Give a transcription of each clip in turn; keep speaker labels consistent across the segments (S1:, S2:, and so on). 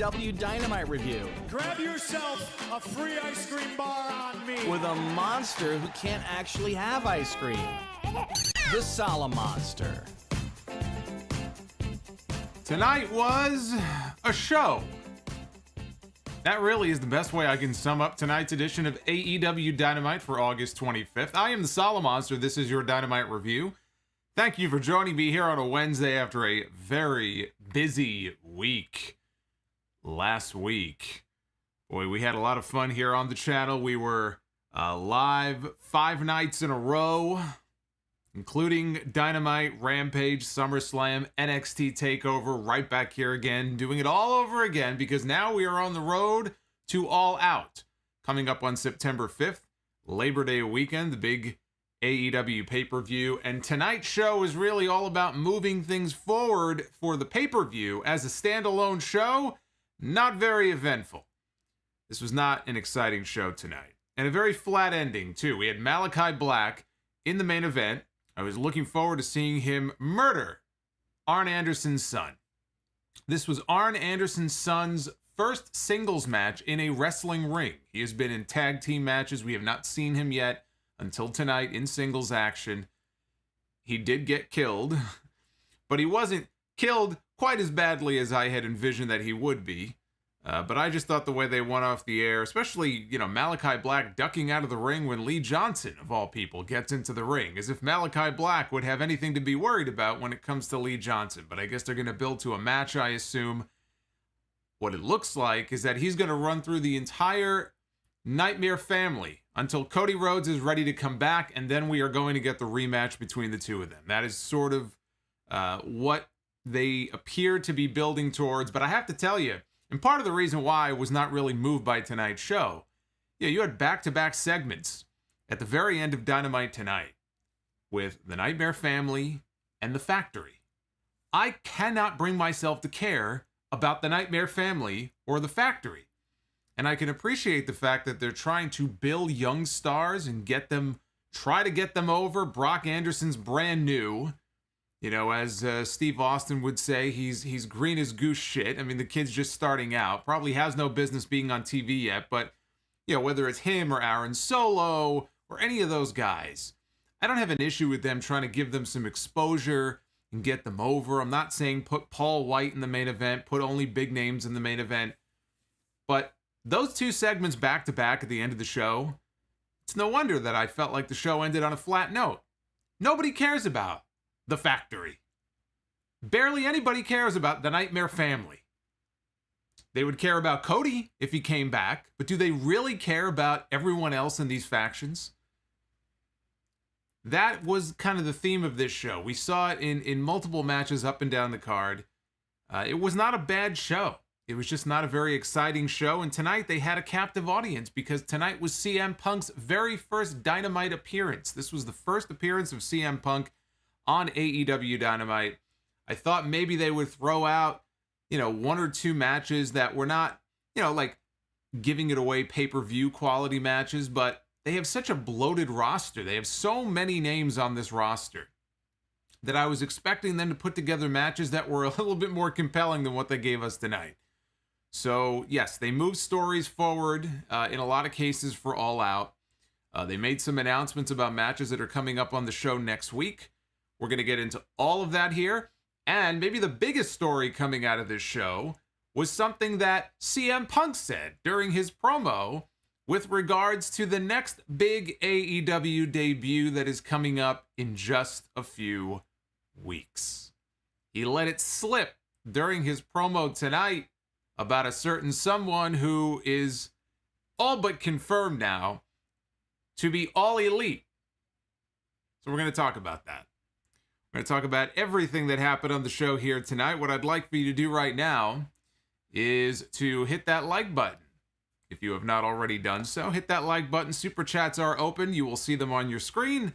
S1: AEW Dynamite review.
S2: Grab yourself a free ice cream bar on me.
S1: With a monster who can't actually have ice cream. The Solomonster.
S3: Tonight was a show. That really is the best way I can sum up tonight's edition of AEW Dynamite for August 25th. I am the Solomonster. This is your Dynamite review. Thank you for joining me here on a Wednesday after a very busy week last week. Boy, we had a lot of fun here on the channel. We were live 5 nights in a row, including Dynamite, Rampage, SummerSlam, NXT TakeOver, right back here again, doing it all over again because now we are on the road to All Out. Coming up on September 5th, Labor Day weekend, the big AEW pay-per-view, and tonight's show is really all about moving things forward for the pay-per-view as a standalone show. Not very eventful. This was not an exciting show tonight, and a very flat ending too. We had Malakai Black in the main event. I was looking forward to seeing him murder Arn Anderson's son. This was Arn Anderson's son's first singles match in a wrestling ring. He has been in tag team matches. We have not seen him yet until tonight in singles action. He did get killed, but he wasn't killed quite as badly as I had envisioned that he would be. But I just thought the way they went off the air, especially, Malakai Black ducking out of the ring when Lee Johnson, of all people, gets into the ring, as if Malakai Black would have anything to be worried about when it comes to Lee Johnson. But I guess they're going to build to a match, I assume. What it looks like is that he's going to run through the entire Nightmare family until Cody Rhodes is ready to come back, and then we are going to get the rematch between the two of them. That is sort of what they appear to be building towards. But I have to tell you, and part of the reason why I was not really moved by tonight's show, you had back-to-back segments at the very end of Dynamite tonight with the Nightmare Family and the Factory. I cannot bring myself to care about the Nightmare Family or the Factory. And I can appreciate the fact that they're trying to build young stars and try to get them over. Brock Anderson's brand new. As Steve Austin would say, he's green as goose shit. I mean, the kid's just starting out. Probably has no business being on TV yet. But, whether it's him or Aaron Solo or any of those guys, I don't have an issue with them trying to give them some exposure and get them over. I'm not saying put Paul Wight in the main event, put only big names in the main event. But those two segments back to back at the end of the show, it's no wonder that I felt like the show ended on a flat note. Nobody cares about the Factory. Barely anybody cares about the Nightmare Family. They would care about Cody if he came back, but do they really care about everyone else in these factions? That was kind of the theme of this show. We saw it in multiple matches up and down the card. It was not a bad show. It was just not a very exciting show, and tonight they had a captive audience because tonight was CM Punk's very first Dynamite appearance. This was the first appearance of CM Punk on AEW Dynamite. I thought maybe they would throw out, 1 or 2 matches that were not, like giving it away pay-per-view quality matches, but they have such a bloated roster. They have so many names on this roster that I was expecting them to put together matches that were a little bit more compelling than what they gave us tonight. So, yes, they moved stories forward in a lot of cases for All Out. They made some announcements about matches that are coming up on the show next week. We're going to get into all of that here. And maybe the biggest story coming out of this show was something that CM Punk said during his promo with regards to the next big AEW debut that is coming up in just a few weeks. He let it slip during his promo tonight about a certain someone who is all but confirmed now to be All Elite. So we're going to talk about that. We're going to talk about everything that happened on the show here tonight. What I'd like for you to do right now is to hit that like button. If you have not already done so, hit that like button. Super chats are open. You will see them on your screen.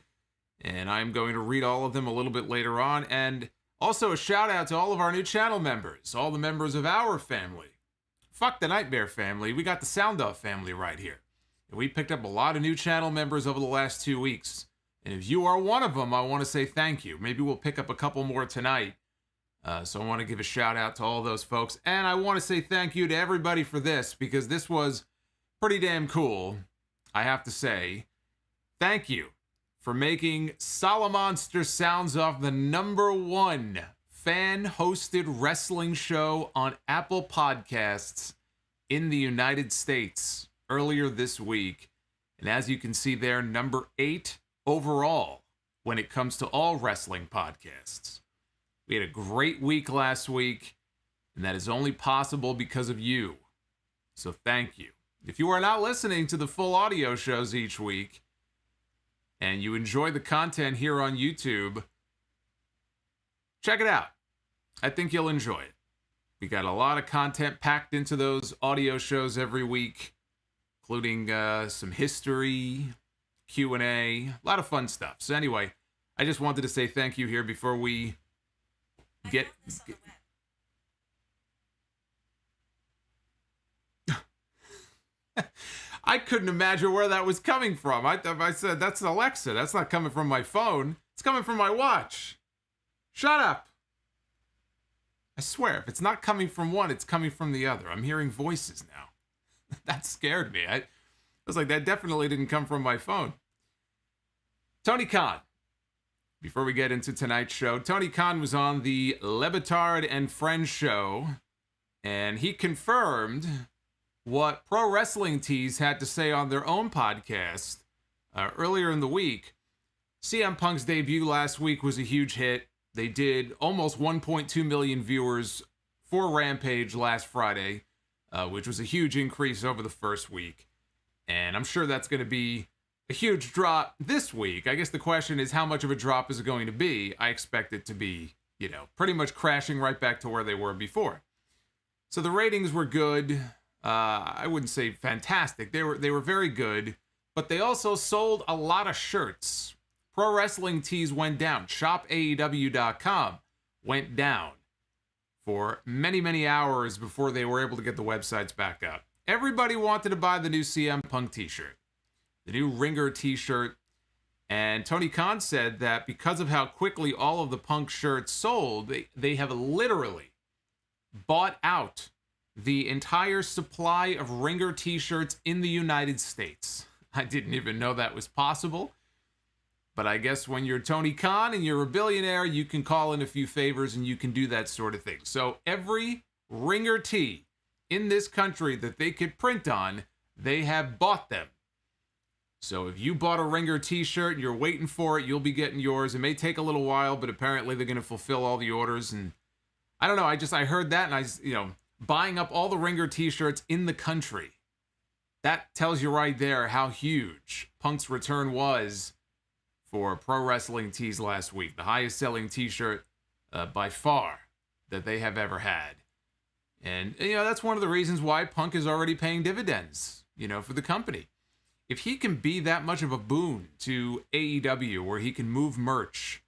S3: And I'm going to read all of them a little bit later on. And also a shout out to all of our new channel members, all the members of our family. Fuck the Nightmare family. We got the Sound Off family right here. And we picked up a lot of new channel members over the last 2 weeks. And if you are one of them, I want to say thank you. Maybe we'll pick up a couple more tonight. So I want to give a shout out to all those folks. And I want to say thank you to everybody for this, because this was pretty damn cool, I have to say. Thank you for making Solomonster Sounds Off the #1 fan-hosted wrestling show on Apple Podcasts in the United States earlier this week. And as you can see there, #8 overall when it comes to all wrestling podcasts. We had a great week last week, and that is only possible because of you. So thank you. If you are not listening to the full audio shows each week, and you enjoy the content here on YouTube, check it out. I think you'll enjoy it. We got a lot of content packed into those audio shows every week, including some history, Q&A, a lot of fun stuff. So anyway, I just wanted to say thank you here before we get I couldn't imagine where that was coming from. I said, that's Alexa. That's not coming from my phone. It's coming from my watch. Shut up. I swear, if it's not coming from one, it's coming from the other. I'm hearing voices now. That scared me. I was like, that definitely didn't come from my phone. Tony Khan. Before we get into tonight's show, Tony Khan was on the Le Batard and Friends show, and he confirmed what Pro Wrestling Tees had to say on their own podcast earlier in the week. CM Punk's debut last week was a huge hit. They did almost 1.2 million viewers for Rampage last Friday, which was a huge increase over the first week. And I'm sure that's going to be a huge drop this week. I guess the question is, how much of a drop is it going to be? I expect it to be, pretty much crashing right back to where they were before. So the ratings were good. I wouldn't say fantastic. They were very good, but they also sold a lot of shirts. Pro Wrestling Tees went down. ShopAEW.com went down for many, many hours before they were able to get the websites back up. Everybody wanted to buy the new CM Punk t-shirt, the new Ringer t-shirt, and Tony Khan said that because of how quickly all of the Punk shirts sold, they have literally bought out the entire supply of Ringer t-shirts in the United States. I didn't even know that was possible. But I guess when you're Tony Khan and you're a billionaire, you can call in a few favors and you can do that sort of thing. So every Ringer tee in this country that they could print on, they have bought them. So if you bought a Ringer t-shirt and you're waiting for it, you'll be getting yours. It may take a little while, but apparently they're going to fulfill all the orders. And I don't know, I heard that and buying up all the Ringer t-shirts in the country. That tells you right there how huge Punk's return was for Pro Wrestling Tees last week. The highest selling t-shirt by far that they have ever had. And, that's one of the reasons why Punk is already paying dividends, for the company. If he can be that much of a boon to AEW, where he can move merch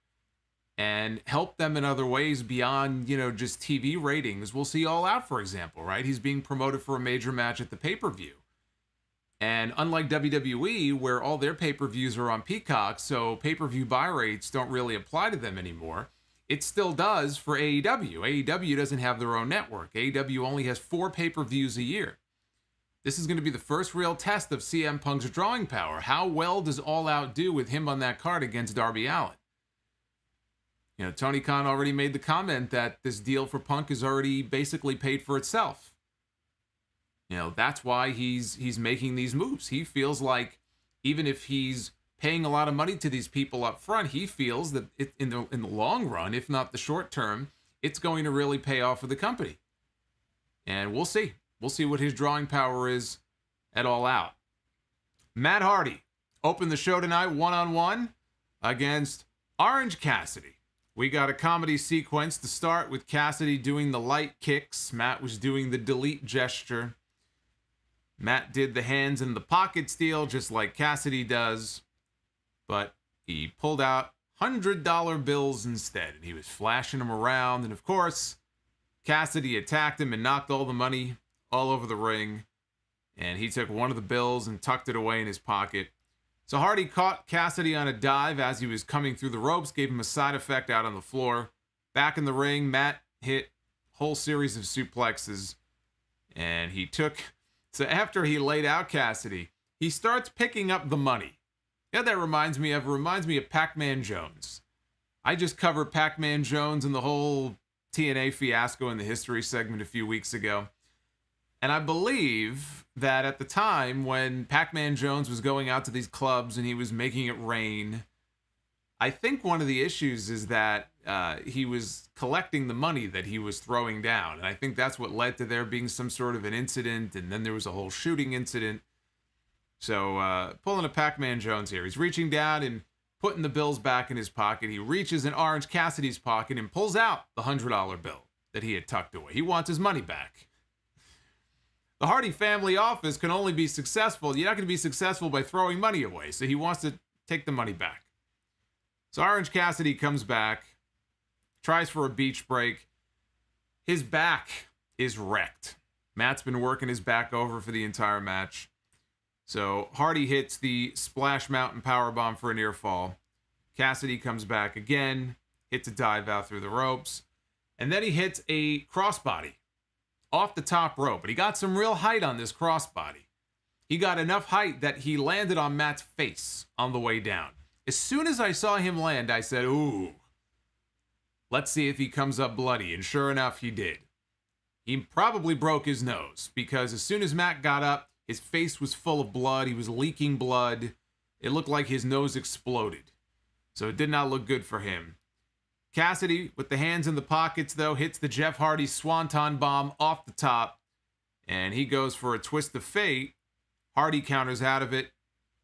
S3: and help them in other ways beyond, just TV ratings. We'll see All Out, for example, right? He's being promoted for a major match at the pay-per-view. And unlike WWE, where all their pay-per-views are on Peacock, so pay-per-view buy rates don't really apply to them anymore, it still does for AEW. AEW doesn't have their own network. AEW only has 4 pay-per-views a year. This is going to be the first real test of CM Punk's drawing power. How well does All Out do with him on that card against Darby Allin? Tony Khan already made the comment that this deal for Punk is already basically paid for itself. That's why he's making these moves. He feels like even if he's paying a lot of money to these people up front, he feels that in the long run, if not the short term, it's going to really pay off for the company. And we'll see. We'll see what his drawing power is at All Out. Matt Hardy opened the show tonight one-on-one against Orange Cassidy. We got a comedy sequence to start with Cassidy doing the light kicks. Matt was doing the delete gesture. Matt did the hands in the pockets deal just like Cassidy does. But he pulled out $100 bills instead. And he was flashing them around. And of course, Cassidy attacked him and knocked all the money all over the ring. And he took one of the bills and tucked it away in his pocket. So Hardy caught Cassidy on a dive as he was coming through the ropes, gave him a side effect out on the floor. Back in the ring, Matt hit whole series of suplexes, and so after he laid out Cassidy, he starts picking up the money. Yeah, that reminds me of Pac-Man Jones. I just covered Pac-Man Jones and the whole TNA fiasco in the history segment a few weeks ago. And I believe that at the time when Pac-Man Jones was going out to these clubs and he was making it rain, I think one of the issues is that he was collecting the money that he was throwing down. And I think that's what led to there being some sort of an incident. And then there was a whole shooting incident. So pulling a Pac-Man Jones here. He's reaching down and putting the bills back in his pocket. He reaches in Orange Cassidy's pocket and pulls out the $100 bill that he had tucked away. He wants his money back. The Hardy family office can only be successful. You're not going to be successful by throwing money away. So he wants to take the money back. So Orange Cassidy comes back, tries for a beach break. His back is wrecked. Matt's been working his back over for the entire match. So Hardy hits the Splash Mountain Powerbomb for a near fall. Cassidy comes back again, hits a dive out through the ropes. And then he hits a crossbody off the top rope. But he got some real height on this crossbody. He got enough height that he landed on Matt's face on the way down. As soon as I saw him land, I said, ooh, let's see if he comes up bloody. And sure enough, he did. He probably broke his nose because as soon as Matt got up, his face was full of blood. He was leaking blood. It looked like his nose exploded. So it did not look good for him. Cassidy, with the hands in the pockets, though, hits the Jeff Hardy Swanton Bomb off the top. And he goes for a twist of fate. Hardy counters out of it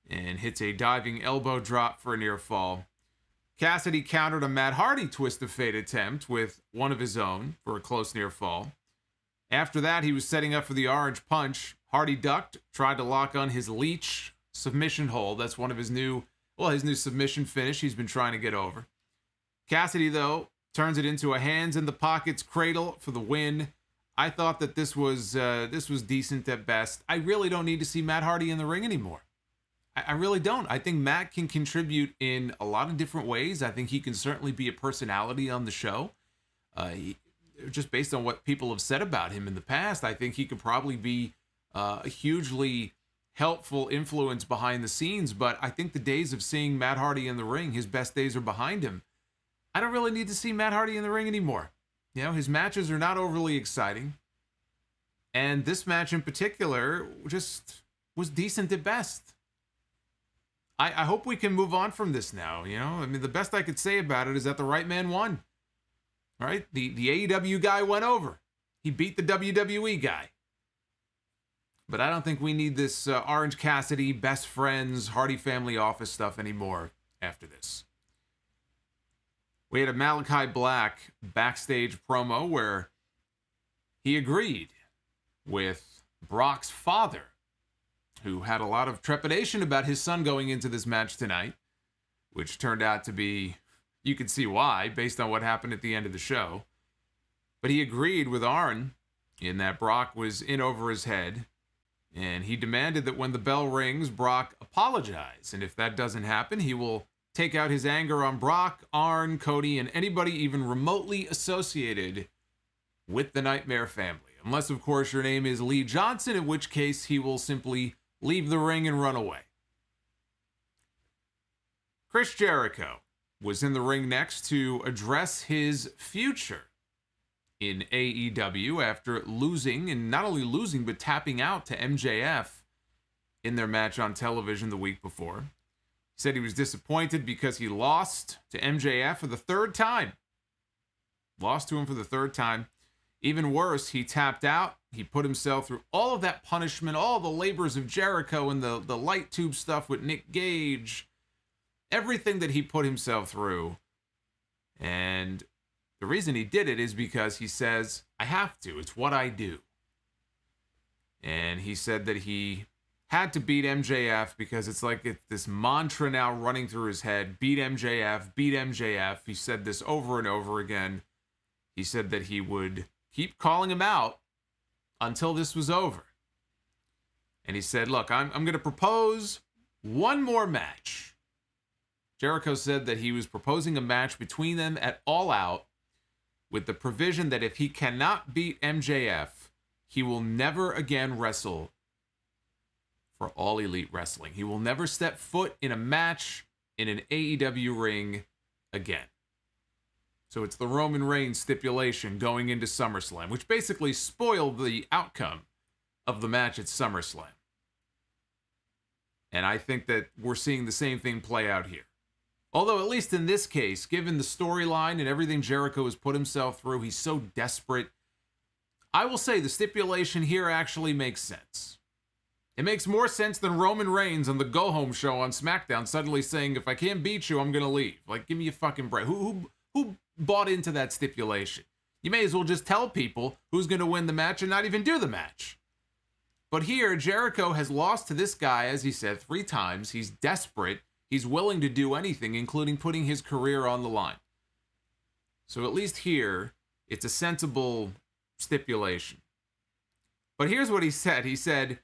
S3: and hits a diving elbow drop for a near fall. Cassidy countered a Matt Hardy twist of fate attempt with one of his own for a close near fall. After that, he was setting up for the orange punch. Hardy ducked, tried to lock on his leech submission hold. That's one of his new submission finish he's been trying to get over. Cassidy, though, turns it into a hands in the pockets cradle for the win. I thought that this was decent at best. I really don't need to see Matt Hardy in the ring anymore. I really don't. I think Matt can contribute in a lot of different ways. I think he can certainly be a personality on the show. Just based on what people have said about him in the past, I think he could probably be a hugely helpful influence behind the scenes. But I think the days of seeing Matt Hardy in the ring, his best days are behind him. I don't really need to see Matt Hardy in the ring anymore. You know, his matches are not overly exciting. And this match in particular just was decent at best. I hope we can move on from this now, you know? I mean, the best I could say about it is that the right man won. All right? The AEW guy went over. He beat the WWE guy. But I don't think we need this Orange Cassidy, best friends, Hardy family office stuff anymore after this. We had a Malakai Black backstage promo where he agreed with Brock's father, who had a lot of trepidation about his son going into this match tonight, which turned out to be, you can see why, based on what happened at the end of the show. But he agreed with Arn in that Brock was in over his head, and he demanded that when the bell rings, Brock apologize. And if that doesn't happen, he will take out his anger on Brock, Arn, Cody, and anybody even remotely associated with the Nightmare family. Unless, of course, your name is Lee Johnson, in which case he will simply leave the ring and run away. Chris Jericho was in the ring next to address his future in AEW after losing, and not only losing, but tapping out to MJF in their match on television the week before. He said he was disappointed because he lost to MJF for the third time. Lost to him for the third time. Even worse, he tapped out. He put himself through all of that punishment, all the labors of Jericho and the light tube stuff with Nick Gage. Everything that he put himself through. And the reason he did it is because he says, I have to. It's what I do. And he said that he had to beat MJF because it's like this mantra now running through his head. Beat MJF, beat MJF. He said this over and over again. He said that he would keep calling him out until this was over. And he said, look, I'm going to propose one more match. Jericho said that he was proposing a match between them at All Out. with the provision that if he cannot beat MJF, he will never again wrestle for All Elite Wrestling. He will never step foot in a match in an AEW ring again. So it's the Roman Reigns stipulation going into SummerSlam, which basically spoiled the outcome of the match at SummerSlam. And I think that we're seeing the same thing play out here. Although, at least in this case, given the storyline and everything Jericho has put himself through, he's so desperate. I will say the stipulation here actually makes sense. It makes more sense than Roman Reigns on the Go Home show on SmackDown suddenly saying, if I can't beat you, I'm going to leave. Like, give me a fucking break. Who bought into that stipulation? You may as well just tell people who's going to win the match and not even do the match. But here, Jericho has lost to this guy, as he said, 3 times. He's desperate. He's willing to do anything, including putting his career on the line. So at least here, it's a sensible stipulation. But here's what he said. He said,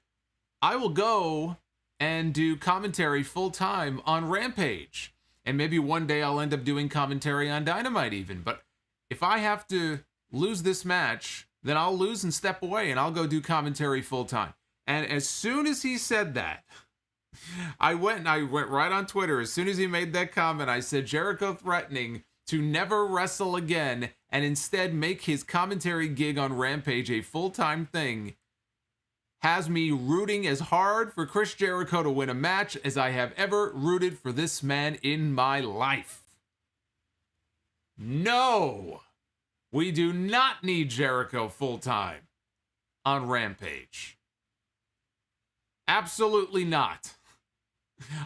S3: I will go and do commentary full-time on Rampage. And maybe one day I'll end up doing commentary on Dynamite even. But if I have to lose this match, then I'll lose and step away and I'll go do commentary full-time. And as soon as he said that, I went right on Twitter. As soon as he made that comment, I said, Jericho threatening to never wrestle again and instead make his commentary gig on Rampage a full-time thing has me rooting as hard for Chris Jericho to win a match as I have ever rooted for this man in my life. No, we do not need Jericho full-time on Rampage. Absolutely not.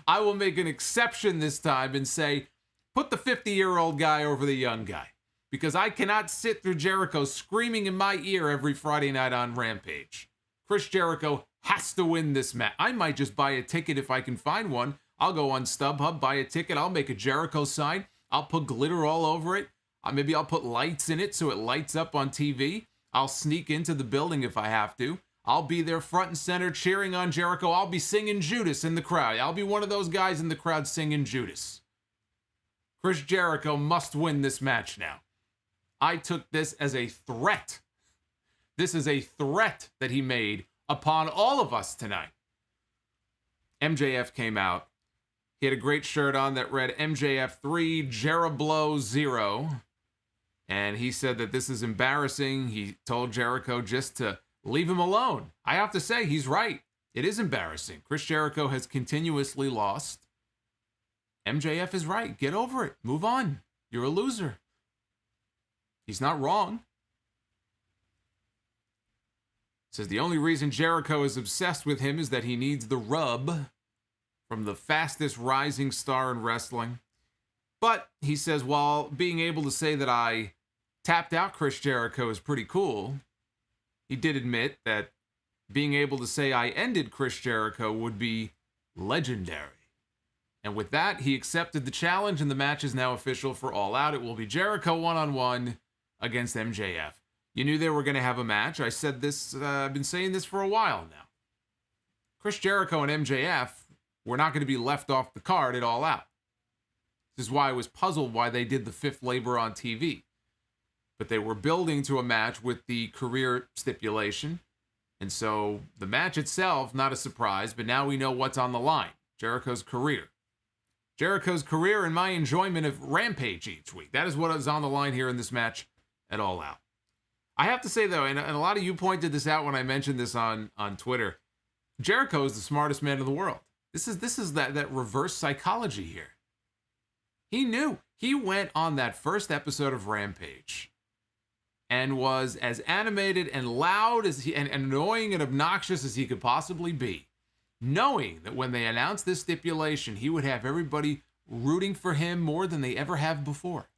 S3: I will make an exception this time and say, put the 50-year-old guy over the young guy. Because I cannot sit through Jericho screaming in my ear every Friday night on Rampage. Chris Jericho has to win this match. I might just buy a ticket if I can find one. I'll go on StubHub, buy a ticket. I'll make a Jericho sign. I'll put glitter all over it. Maybe I'll put lights in it so it lights up on TV. I'll sneak into the building if I have to. I'll be there front and center cheering on Jericho. I'll be singing Judas in the crowd. I'll be one of those guys in the crowd singing Judas. Chris Jericho must win this match now. I took this as a threat. This is a threat that he made upon all of us tonight. MJF came out. He had a great shirt on that read MJF 3, Jerablow 0. And he said that this is embarrassing. He told Jericho just to leave him alone. I have to say, he's right. It is embarrassing. Chris Jericho has continuously lost. MJF is right. Get over it. Move on. You're a loser. He's not wrong. Says the only reason Jericho is obsessed with him is that he needs the rub from the fastest rising star in wrestling. But he says, while being able to say that I tapped out Chris Jericho is pretty cool, he did admit that being able to say I ended Chris Jericho would be legendary. And with that, he accepted the challenge, and the match is now official for All Out. It will be Jericho one-on-one against MJF. You knew they were going to have a match. I said this, I've been saying this for a while now. Chris Jericho and MJF were not going to be left off the card at All Out. This is why I was puzzled why they did the fifth labor on TV. But they were building to a match with the career stipulation. And so the match itself, not a surprise, but now we know what's on the line. Jericho's career. Jericho's career and my enjoyment of Rampage each week. That is what is on the line here in this match at All Out. I have to say, though, and a lot of you pointed this out when I mentioned this on Twitter, Jericho is the smartest man in the world. This is that reverse psychology here. He knew. He went on that first episode of Rampage and was as animated and loud as and annoying and obnoxious as he could possibly be, knowing that when they announced this stipulation, he would have everybody rooting for him more than they ever have before.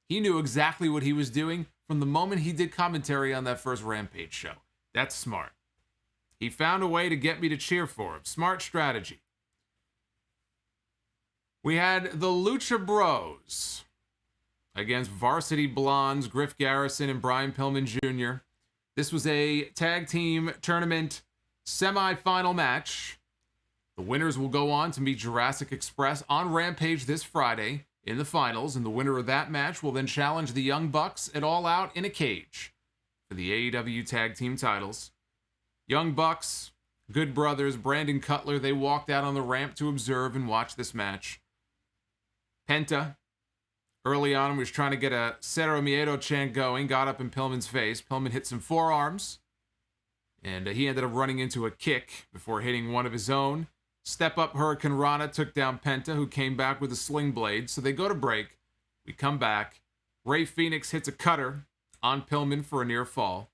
S3: He knew exactly what he was doing from the moment he did commentary on that first Rampage show. That's smart. He found a way to get me to cheer for him. Smart strategy. We had the Lucha Bros against Varsity Blondes, Griff Garrison and Brian Pillman Jr. This was a tag team tournament semi-final match. The winners will go on to meet Jurassic Express on Rampage this Friday. in the finals, and the winner of that match will then challenge the Young Bucks at All Out in a cage for the AEW Tag Team titles. Young Bucks, Good Brothers, Brandon Cutler, they walked out on the ramp to observe and watch this match. Penta, early on, was trying to get a Cero Miedo chant going, got up in Pillman's face. Pillman hit some forearms, and he ended up running into a kick before hitting one of his own. Step up Hurricane Rana took down Penta, who came back with a sling blade. So they go to break. We come back. Rey Fenix hits a cutter on Pillman for a near fall.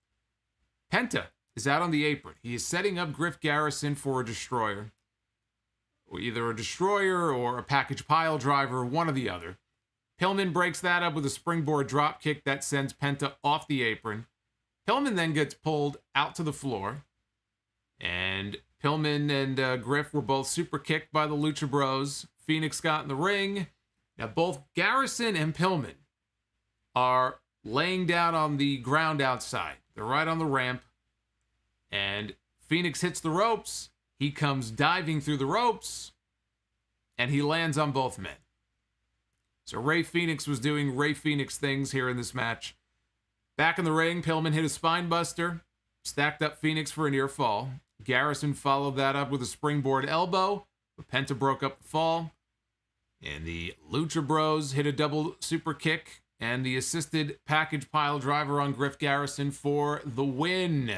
S3: Penta is out on the apron. He is setting up Griff Garrison for a destroyer. Or either a destroyer or a package pile driver, one or the other. Pillman breaks that up with a springboard drop kick that sends Penta off the apron. Pillman then gets pulled out to the floor. And Pillman and Griff were both super kicked by the Lucha Bros. Phoenix got in the ring. Now both Garrison and Pillman are laying down on the ground outside. They're right on the ramp. And Phoenix hits the ropes. He comes diving through the ropes. And he lands on both men. So Rey Fenix was doing Rey Fenix things here in this match. Back in the ring, Pillman hit a spine buster. Stacked up Phoenix for a near fall. Garrison followed that up with a springboard elbow, but Penta broke up the fall. And the Lucha Bros hit a double super kick and the assisted package pile driver on Griff Garrison for the win.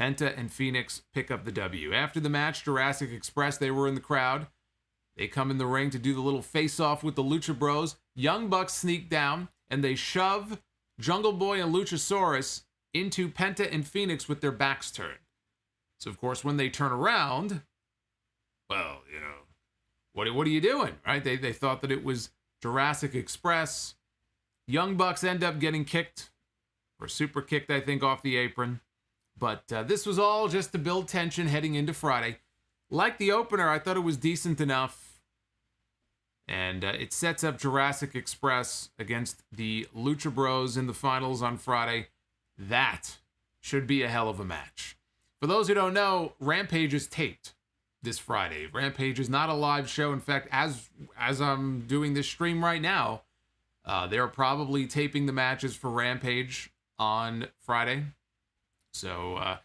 S3: Penta and Phoenix pick up the W. After the match, Jurassic Express, they were in the crowd. They come in the ring to do the little face-off with the Lucha Bros. Young Bucks sneak down, and they shove Jungle Boy and Luchasaurus into Penta and Phoenix with their backs turned. So, of course, when they turn around, well, you know, what are you doing, right? They thought that it was Jurassic Express. Young Bucks end up getting kicked, or super kicked, I think, off the apron. But this was all just to build tension heading into Friday. Like the opener, I thought it was decent enough. And it sets up Jurassic Express against the Lucha Bros in the finals on Friday. That should be a hell of a match. For those who don't know, Rampage is taped this Friday. Rampage is not a live show. In fact, as I'm doing this stream right now, they're probably taping the matches for Rampage on Friday. So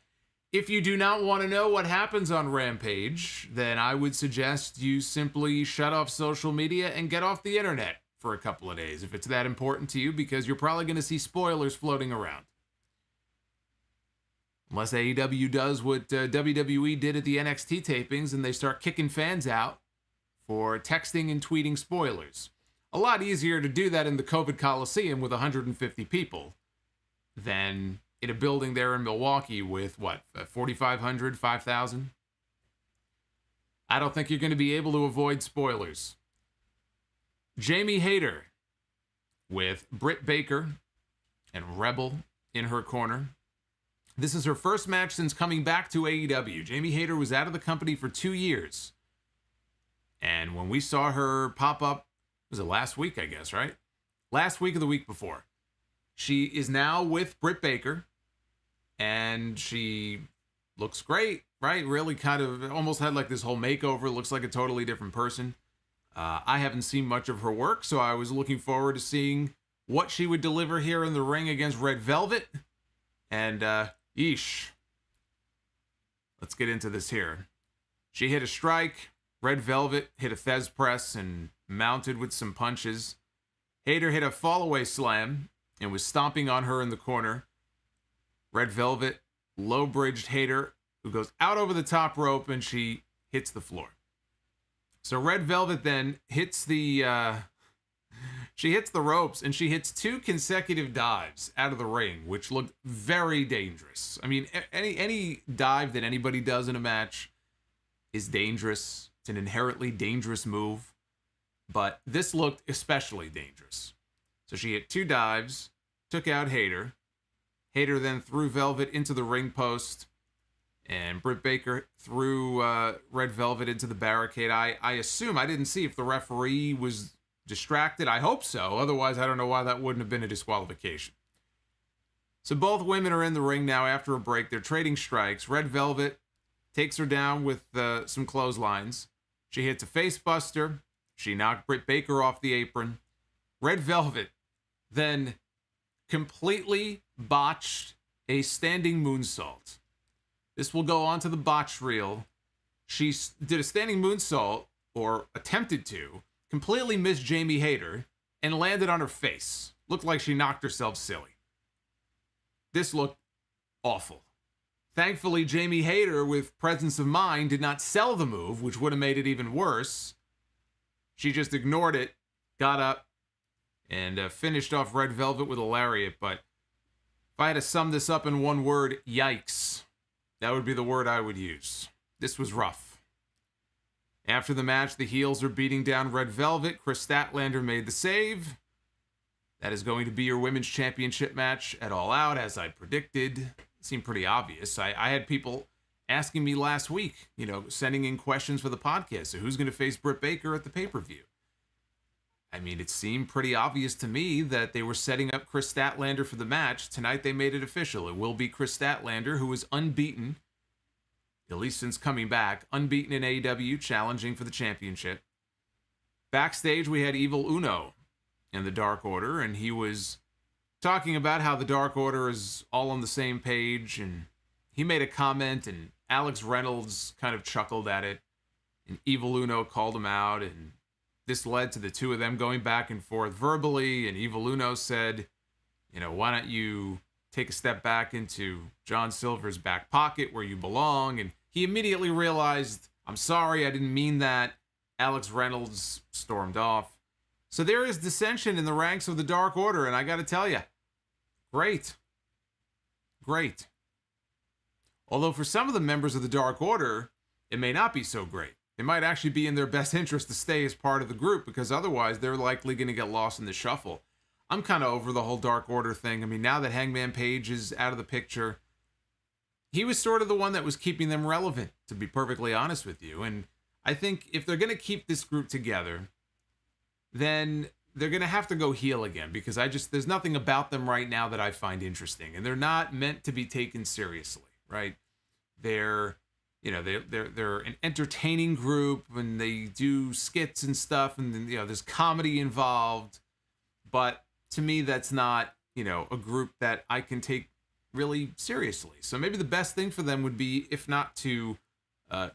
S3: if you do not want to know what happens on Rampage, then I would suggest you simply shut off social media and get off the internet for a couple of days if it's that important to you, because you're probably going to see spoilers floating around. Unless AEW does what WWE did at the NXT tapings and they start kicking fans out for texting and tweeting spoilers. A lot easier to do that in the COVID Coliseum with 150 people than in a building there in Milwaukee with, 4,500, 5,000? I don't think you're going to be able to avoid spoilers. Jamie Hayter with Britt Baker and Rebel in her corner. This is her first match since coming back to AEW. Jamie Hayter was out of the company for 2 years. And when we saw her pop up, was it last week, I guess, right? Last week or the week before. She is now with Britt Baker. And she looks great, right? Really kind of almost had like this whole makeover. Looks like a totally different person. I haven't seen much of her work, so I was looking forward to seeing what she would deliver here in the ring against Red Velvet. And, yeesh. Let's get into this here. She hit a strike. Red Velvet hit a Thez press and mounted with some punches. Hayter hit a fallaway slam and was stomping on her in the corner. Red Velvet low-bridged Hayter, who goes out over the top rope, and she hits the floor. So Red Velvet then hits the ropes, and she hits 2 consecutive dives out of the ring, which looked very dangerous. I mean, any dive that anybody does in a match is dangerous. It's an inherently dangerous move, but this looked especially dangerous. So she hit 2 dives, took out Hayter. Hayter then threw Velvet into the ring post, and Britt Baker threw Red Velvet into the barricade. I assume, I didn't see if the referee was distracted. I hope so. Otherwise, I don't know why that wouldn't have been a disqualification. So both women are in the ring now after a break. They're trading strikes. Red Velvet takes her down with some clotheslines. She hits a face buster, She knocked Britt Baker off the apron. Red Velvet then completely botched a standing moonsault. This will go on to the botch reel. She did a standing moonsault, or attempted to, completely missed Jamie Hayter, and landed on her face. Looked like she knocked herself silly. This looked awful. Thankfully, Jamie Hayter, with presence of mind, did not sell the move, which would have made it even worse. She just ignored it, got up, and finished off Red Velvet with a lariat. But if I had to sum this up in one word, yikes. That would be the word I would use. This was rough. After the match, the heels are beating down Red Velvet. Chris Statlander made the save. That is going to be your women's championship match at All Out, as I predicted. It seemed pretty obvious. I had people asking me last week, sending in questions for the podcast. So who's going to face Britt Baker at the pay-per-view? I mean, it seemed pretty obvious to me that they were setting up Chris Statlander for the match. Tonight they made it official. It will be Chris Statlander, who is unbeaten, at least since coming back, unbeaten in AEW, challenging for the championship. Backstage, we had Evil Uno in the Dark Order, and he was talking about how the Dark Order is all on the same page, and he made a comment, and Alex Reynolds kind of chuckled at it, and Evil Uno called him out, and this led to the two of them going back and forth verbally, and Evil Uno said, why don't you take a step back into John Silver's back pocket where you belong? And he immediately realized, I'm sorry, I didn't mean that. Alex Reynolds stormed off. So there is dissension in the ranks of the Dark Order, and I got to tell you, great. Although for some of the members of the Dark Order, it may not be so great. It might actually be in their best interest to stay as part of the group, because otherwise they're likely going to get lost in the shuffle. I'm kind of over the whole Dark Order thing. I mean, now that Hangman Page is out of the picture, he was sort of the one that was keeping them relevant, to be perfectly honest with you. And I think if they're going to keep this group together, then they're going to have to go heel again, because there's nothing about them right now that I find interesting, and they're not meant to be taken seriously, right? They're an entertaining group, and they do skits and stuff, and then, there's comedy involved, but to me, that's not, a group that I can take really seriously. So maybe the best thing for them would be, if not to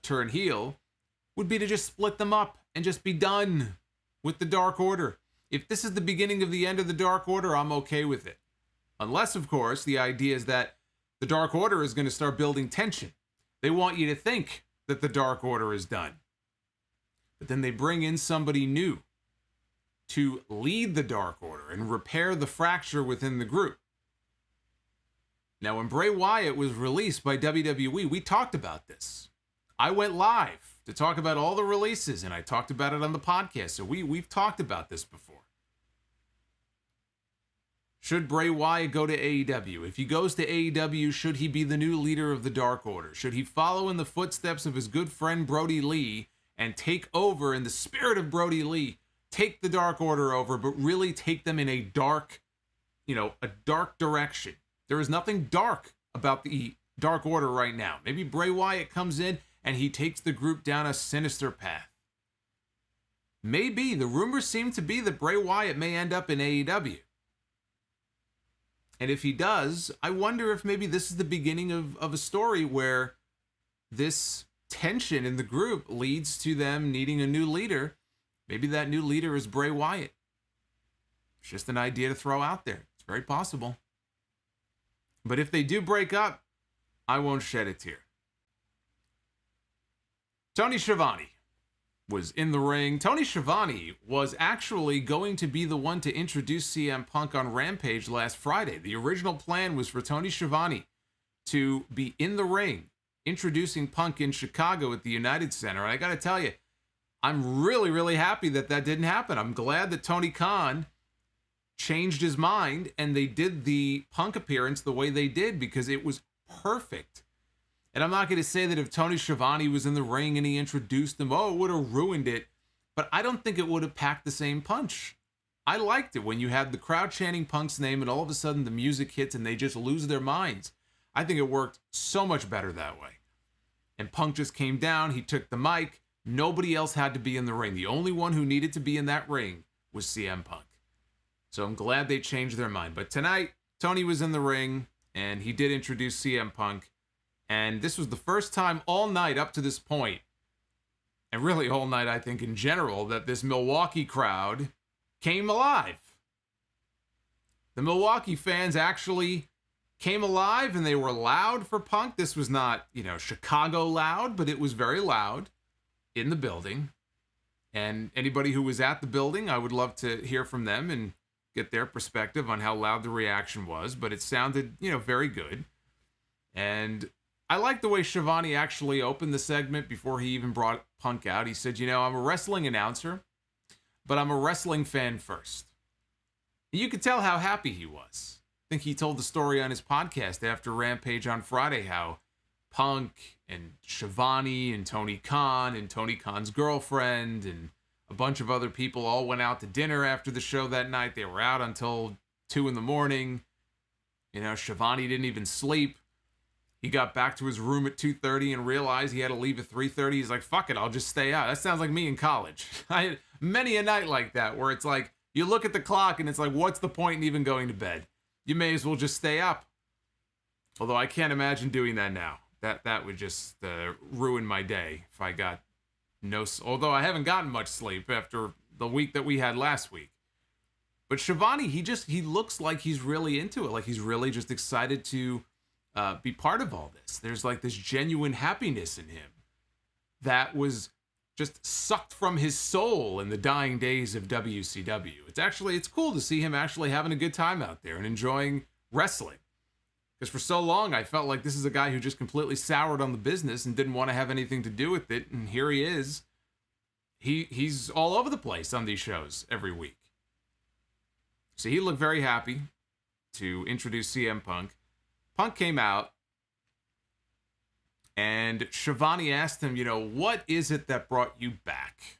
S3: turn heel, would be to just split them up and just be done with the Dark Order. If this is the beginning of the end of the Dark Order, I'm okay with it. Unless, of course, the idea is that the Dark Order is going to start building tension. They want you to think that the Dark Order is done. But then they bring in somebody new to lead the Dark Order and repair the fracture within the group. Now, when Bray Wyatt was released by WWE, we talked about this. I went live to talk about all the releases, and I talked about it on the podcast. So we've talked about this before. Should Bray Wyatt go to AEW? If he goes to AEW, should he be the new leader of the Dark Order? Should he follow in the footsteps of his good friend Brody Lee and take over in the spirit of Brody Lee, take the Dark Order over, but really take them in a dark direction? There is nothing dark about the Dark Order right now. Maybe Bray Wyatt comes in and he takes the group down a sinister path. Maybe. The rumors seem to be that Bray Wyatt may end up in AEW. And if he does, I wonder if maybe this is the beginning of a story where this tension in the group leads to them needing a new leader. Maybe that new leader is Bray Wyatt. It's just an idea to throw out there. It's very possible. But if they do break up, I won't shed a tear. Tony Schiavone was in the ring. Tony Schiavone was actually going to be the one to introduce CM Punk on Rampage last Friday. The original plan was for Tony Schiavone to be in the ring introducing Punk in Chicago at the United Center. And I got to tell you, I'm really, really happy that didn't happen. I'm glad that Tony Khan changed his mind and they did the Punk appearance the way they did, because it was perfect. And I'm not going to say that if Tony Schiavone was in the ring and he introduced them, it would have ruined it. But I don't think it would have packed the same punch. I liked it when you had the crowd chanting Punk's name and all of a sudden the music hits and they just lose their minds. I think it worked so much better that way. And Punk just came down, he took the mic, Nobody else had to be in the ring. The only one who needed to be in that ring was CM Punk. So I'm glad they changed their mind. But tonight, Tony was in the ring, and he did introduce CM Punk. And this was the first time all night up to this point, and really all night, I think, in general, that this Milwaukee crowd came alive. The Milwaukee fans actually came alive, and they were loud for Punk. This was not, Chicago loud, but it was very loud in the building. And anybody who was at the building, I would love to hear from them and get their perspective on how loud the reaction was. But it sounded, very good. And I like the way Shivani actually opened the segment before he even brought Punk out. He said, I'm a wrestling announcer, but I'm a wrestling fan first. You could tell how happy he was. I think he told the story on his podcast after Rampage on Friday, how Punk and Shivani and Tony Khan and Tony Khan's girlfriend and a bunch of other people all went out to dinner after the show that night. They were out until 2 a.m. Shivani didn't even sleep. He got back to his room at 2:30 and realized he had to leave at 3:30. He's like, fuck it, I'll just stay out. That sounds like me in college. I had many a night like that where it's like, you look at the clock and it's like, what's the point in even going to bed? You may as well just stay up. Although I can't imagine doing that now. That would just ruin my day if I got although I haven't gotten much sleep after the week that we had last week. But Shivani, he looks like he's really into it. Like he's really just excited to be part of all this. There's like this genuine happiness in him that was just sucked from his soul in the dying days of WCW. It's cool to see him actually having a good time out there and enjoying wrestling. Because for so long, I felt like this is a guy who just completely soured on the business and didn't want to have anything to do with it. And here he is. He's all over the place on these shows every week. So he looked very happy to introduce CM Punk. Punk came out, and Shivani asked him, what is it that brought you back?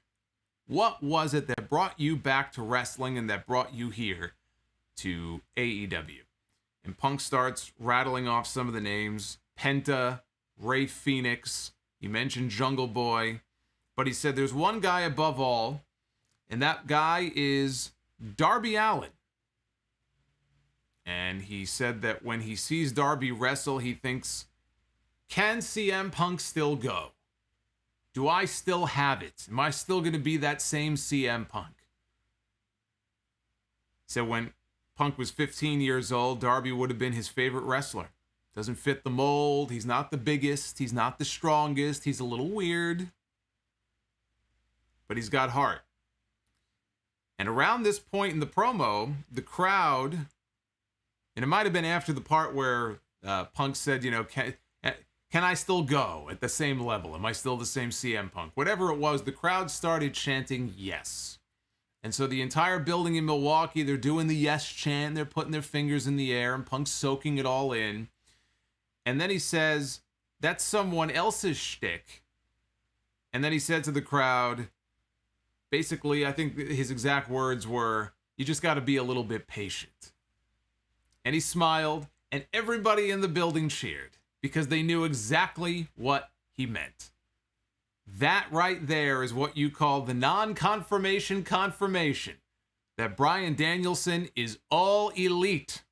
S3: What was it that brought you back to wrestling and that brought you here to AEW? And Punk starts rattling off some of the names. Penta, Ray Phoenix, he mentioned Jungle Boy, but he said there's one guy above all, and that guy is Darby Allin. And he said that when he sees Darby wrestle, he thinks, can CM Punk still go? Do I still have it? Am I still going to be that same CM Punk? So when Punk was 15 years old, Darby would have been his favorite wrestler. Doesn't fit the mold. He's not the biggest. He's not the strongest. He's a little weird. But he's got heart. And around this point in the promo, the crowd, and it might have been after the part where Punk said, can I still go at the same level? Am I still the same CM Punk? Whatever it was, the crowd started chanting yes. And so the entire building in Milwaukee, they're doing the yes chant. They're putting their fingers in the air, and Punk's soaking it all in. And then he says, that's someone else's shtick. And then he said to the crowd, basically, I think his exact words were, you just got to be a little bit patient. And he smiled, and everybody in the building cheered because they knew exactly what he meant. That right there is what you call the non-confirmation confirmation that Bryan Danielson is all elite.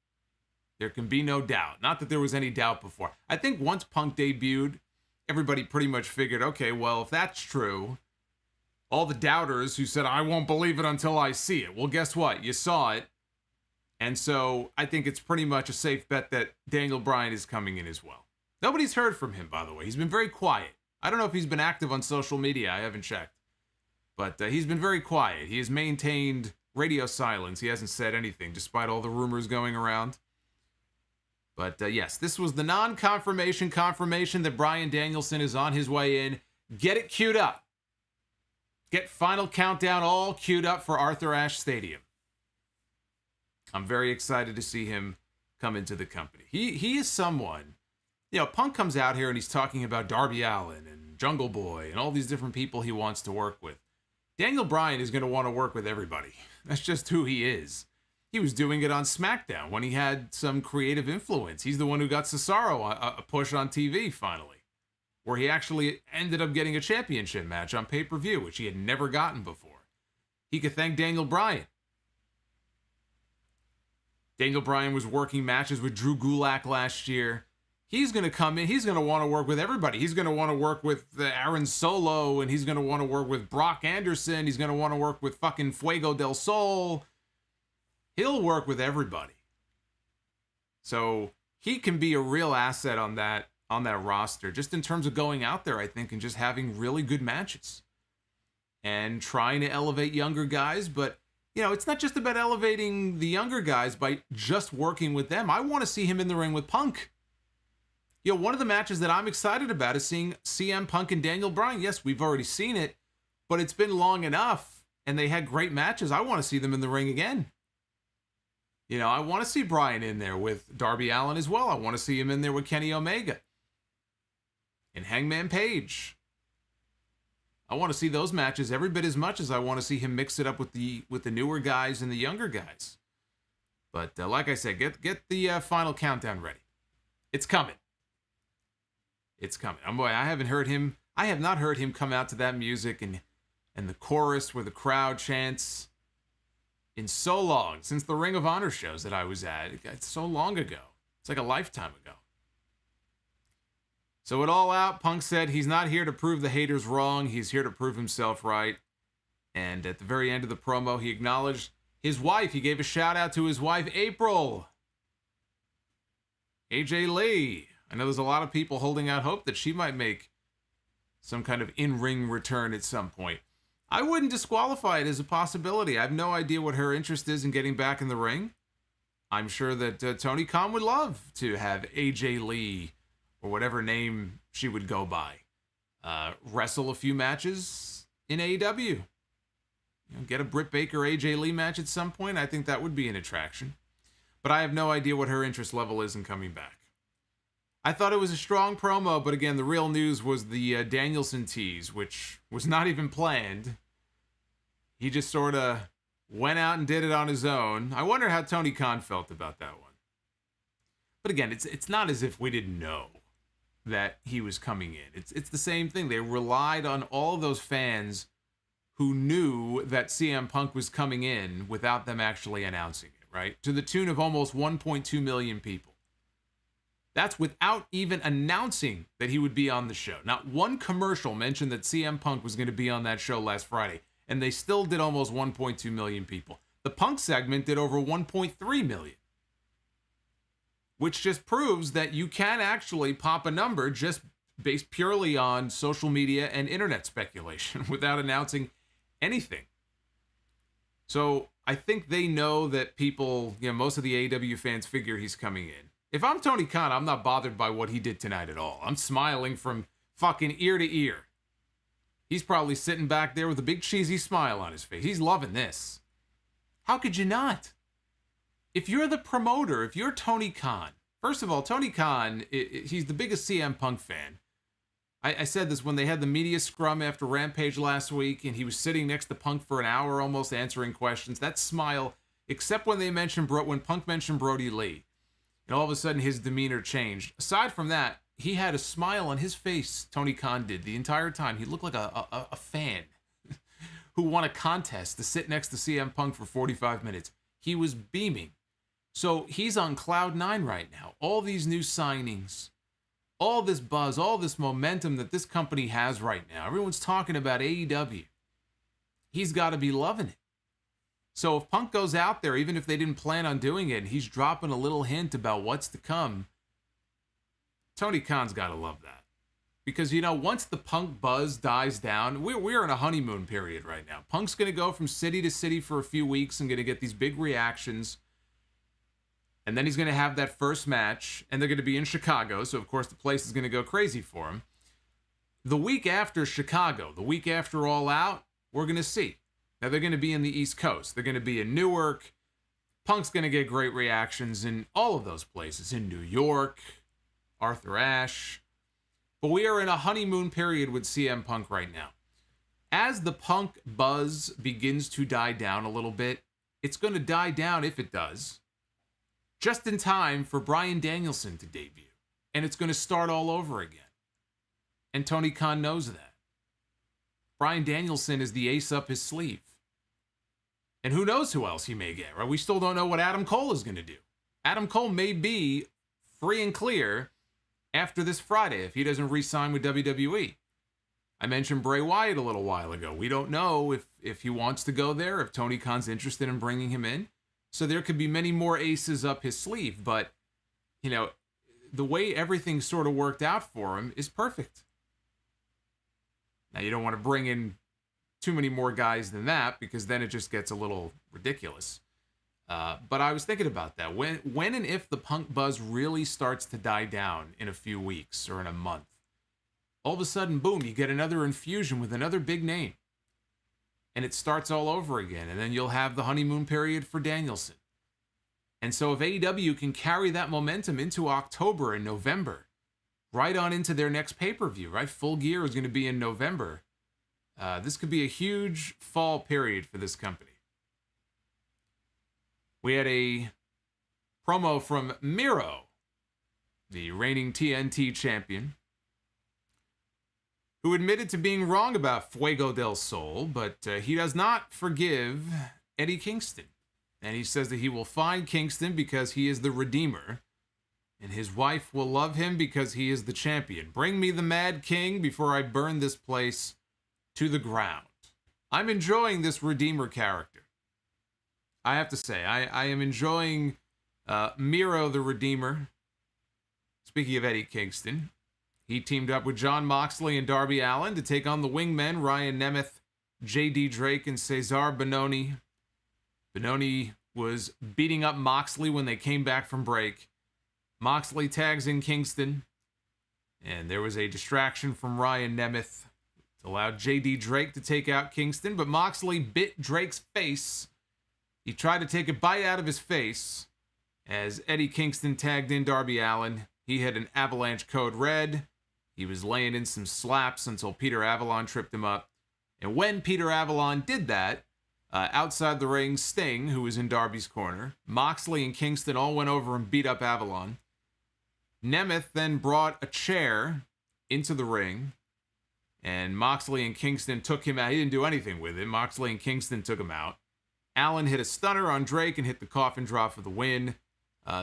S3: There can be no doubt. Not that there was any doubt before. I think once Punk debuted, everybody pretty much figured, okay, well, if that's true, all the doubters who said, I won't believe it until I see it. Well, guess what? You saw it. And so I think it's pretty much a safe bet that Daniel Bryan is coming in as well. Nobody's heard from him, by the way. He's been very quiet. I don't know if he's been active on social media. I haven't checked. But he's been very quiet. He has maintained radio silence. He hasn't said anything, despite all the rumors going around. But yes, this was the non-confirmation confirmation that Bryan Danielson is on his way in. Get it queued up. Get Final Countdown all queued up for Arthur Ashe Stadium. I'm very excited to see him come into the company. He is someone... Punk comes out here and he's talking about Darby Allin and Jungle Boy and all these different people he wants to work with. Daniel Bryan is going to want to work with everybody. That's just who he is. He was doing it on SmackDown when he had some creative influence. He's the one who got Cesaro a push on TV finally. where he actually ended up getting a championship match on pay-per-view, which he had never gotten before. He could thank Daniel Bryan. Daniel Bryan was working matches with Drew Gulak last year. He's going to come in. He's going to want to work with everybody. He's going to want to work with Aaron Solo, and he's going to want to work with Brock Anderson. He's going to want to work with fucking Fuego del Sol. He'll work with everybody. So he can be a real asset on that roster, just in terms of going out there, I think, and just having really good matches and trying to elevate younger guys. But, you know, it's not just about elevating the younger guys by just working with them. I want to see him in the ring with Punk. You know, one of the matches that I'm excited about is seeing CM Punk and Daniel Bryan. Yes, we've already seen it, but it's been long enough, and they had great matches. I want to see them in the ring again. You know, I want to see Bryan in there with Darby Allin as well. I want to see him in there with Kenny Omega and Hangman Page. I want to see those matches every bit as much as I want to see him mix it up with the newer guys and the younger guys. But like I said, get the final countdown ready. It's coming. It's coming. I have not heard him come out to that music and the chorus where the crowd chants in so long, since the Ring of Honor shows that I was at. It's so long ago. It's like a lifetime ago. So it all out, Punk said he's not here to prove the haters wrong. He's here to prove himself right. And at the very end of the promo, he acknowledged his wife. He gave a shout out to his wife, April. AJ Lee. I know there's a lot of people holding out hope that she might make some kind of in-ring return at some point. I wouldn't disqualify it as a possibility. I have no idea what her interest is in getting back in the ring. I'm sure that Tony Khan would love to have AJ Lee, or whatever name she would go by, wrestle a few matches in AEW. You know, get a Britt Baker AJ Lee match at some point. I think that would be an attraction. But I have no idea what her interest level is in coming back. I thought it was a strong promo, but again, the real news was the Danielson tease, which was not even planned. He just sort of went out and did it on his own. I wonder how Tony Khan felt about that one. But again, it's not as if we didn't know that he was coming in. It's the same thing. They relied on all of those fans who knew that CM Punk was coming in without them actually announcing it, right? To the tune of almost 1.2 million people. That's without even announcing that he would be on the show. Not one commercial mentioned that CM Punk was going to be on that show last Friday, and they still did almost 1.2 million people. The Punk segment did over 1.3 million, which just proves that you can actually pop a number just based purely on social media and internet speculation without announcing anything. So I think they know that people, you know, most of the AEW fans figure he's coming in. If I'm Tony Khan, I'm not bothered by what he did tonight at all. I'm smiling from fucking ear to ear. He's probably sitting back there with a big cheesy smile on his face. He's loving this. How could you not? If you're the promoter, if you're Tony Khan, first of all, Tony Khan, he's the biggest CM Punk fan. I said this when they had the media scrum after Rampage last week, and he was sitting next to Punk for an hour almost answering questions. That smile, except when when Punk mentioned Brody Lee. And all of a sudden, his demeanor changed. Aside from that, he had a smile on his face, Tony Khan did, the entire time. He looked like a fan who won a contest to sit next to CM Punk for 45 minutes. He was beaming. So he's on cloud nine right now. All these new signings, all this buzz, all this momentum that this company has right now. Everyone's talking about AEW. He's got to be loving it. So if Punk goes out there, even if they didn't plan on doing it, and he's dropping a little hint about what's to come, Tony Khan's got to love that. Because, you know, once the Punk buzz dies down, we're in a honeymoon period right now. Punk's going to go from city to city for a few weeks and going to get these big reactions. And then he's going to have that first match, and they're going to be in Chicago, so of course the place is going to go crazy for him. The week after Chicago, the week after All Out, we're going to see. Now, they're going to be in the East Coast. They're going to be in Newark. Punk's going to get great reactions in all of those places. In New York, Arthur Ashe. But we are in a honeymoon period with CM Punk right now. As the Punk buzz begins to die down a little bit, it's going to die down, if it does, just in time for Bryan Danielson to debut. And it's going to start all over again. And Tony Khan knows that. Bryan Danielson is the ace up his sleeve. And who knows who else he may get, right? We still don't know what Adam Cole is going to do. Adam Cole may be free and clear after this Friday if he doesn't re-sign with WWE. I mentioned Bray Wyatt a little while ago. We don't know if he wants to go there, if Tony Khan's interested in bringing him in. So there could be many more aces up his sleeve. But, you know, the way everything sort of worked out for him is perfect. Now, you don't want to bring in too many more guys than that because then it just gets a little ridiculous. But I was thinking about that. When and if the Punk buzz really starts to die down in a few weeks or in a month, all of a sudden, boom, you get another infusion with another big name. And it starts all over again. And then you'll have the honeymoon period for Danielson. And so if AEW can carry that momentum into October and November, right on into their next pay-per-view, right? Full Gear is going to be in November. This could be a huge fall period for this company. We had a promo from Miro, the reigning TNT champion, who admitted to being wrong about Fuego del Sol, but he does not forgive Eddie Kingston. And he says that he will find Kingston because he is the Redeemer, and his wife will love him because he is the champion. Bring me the Mad King before I burn this place to the ground. I'm enjoying this Redeemer character. I have to say, I am enjoying Miro the Redeemer. Speaking of Eddie Kingston, he teamed up with Jon Moxley and Darby Allin to take on the Wingmen, Ryan Nemeth, J.D. Drake, and Cesar Bononi. Bononi was beating up Moxley when they came back from break. Moxley tags in Kingston, and there was a distraction from Ryan Nemeth. It allowed J.D. Drake to take out Kingston, but Moxley bit Drake's face. He tried to take a bite out of his face as Eddie Kingston tagged in Darby Allin. He had an Avalanche Code Red. He was laying in some slaps until Peter Avalon tripped him up. And when Peter Avalon did that, outside the ring, Sting, who was in Darby's corner, Moxley and Kingston all went over and beat up Avalon. Nemeth then brought a chair into the ring, and Moxley and Kingston took him out. He didn't do anything with it. Moxley and Kingston took him out. Allin hit a stunner on Drake and hit the coffin drop for the win.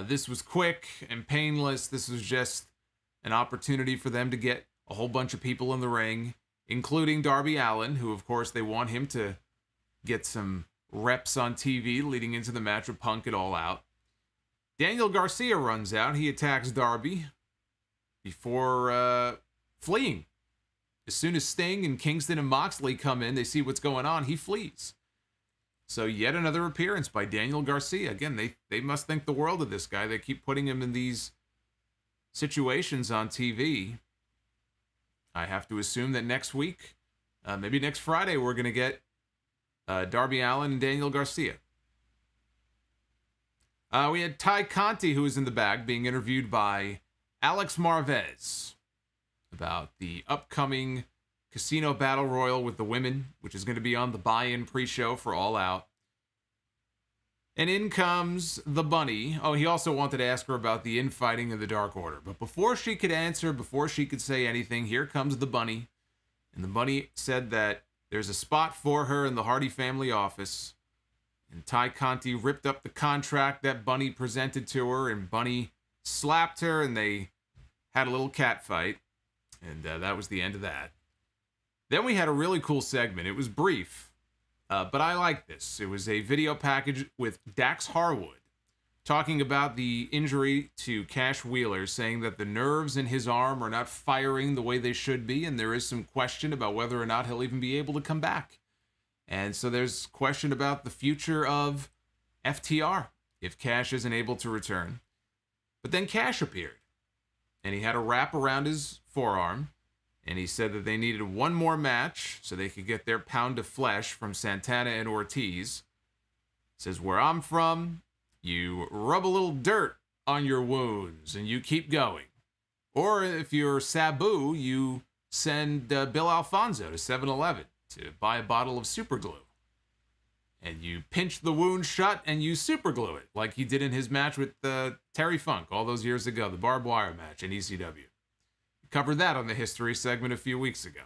S3: This was quick and painless. This was just an opportunity for them to get a whole bunch of people in the ring, including Darby Allin, who, of course, they want him to get some reps on TV leading into the match with Punk at All Out. Daniel Garcia runs out. He attacks Darby before fleeing. As soon as Sting and Kingston and Moxley come in, they see what's going on, he flees. So yet another appearance by Daniel Garcia. Again, they must think the world of this guy. They keep putting him in these situations on TV. I have to assume that next week, maybe next Friday, we're going to get Darby Allin and Daniel Garcia. We had Ty Conti, who was in the back, being interviewed by Alex Marvez about the upcoming Casino Battle Royal with the women, which is going to be on the buy-in pre-show for All Out. And in comes the Bunny. Oh, he also wanted to ask her about the infighting of the Dark Order. But before she could answer, before she could say anything, here comes the Bunny. And the Bunny said that there's a spot for her in the Hardy family office. And Ty Conti ripped up the contract that Bunny presented to her, and Bunny slapped her, and they had a little cat fight. And that was the end of that. Then we had a really cool segment. It was brief, but I like this. It was a video package with Dax Harwood talking about the injury to Cash Wheeler, saying that the nerves in his arm are not firing the way they should be, and there is some question about whether or not he'll even be able to come back. And so there's question about the future of FTR if Cash isn't able to return. But then Cash appeared, and he had a wrap around his forearm, and he said that they needed one more match so they could get their pound of flesh from Santana and Ortiz. Says, where I'm from, you rub a little dirt on your wounds and you keep going. Or if you're Sabu, you send Bill Alfonso to 7-Eleven to buy a bottle of super glue. And you pinch the wound shut and you super glue it, like he did in his match with Terry Funk all those years ago, the barbed wire match in ECW. Covered that on the history segment a few weeks ago.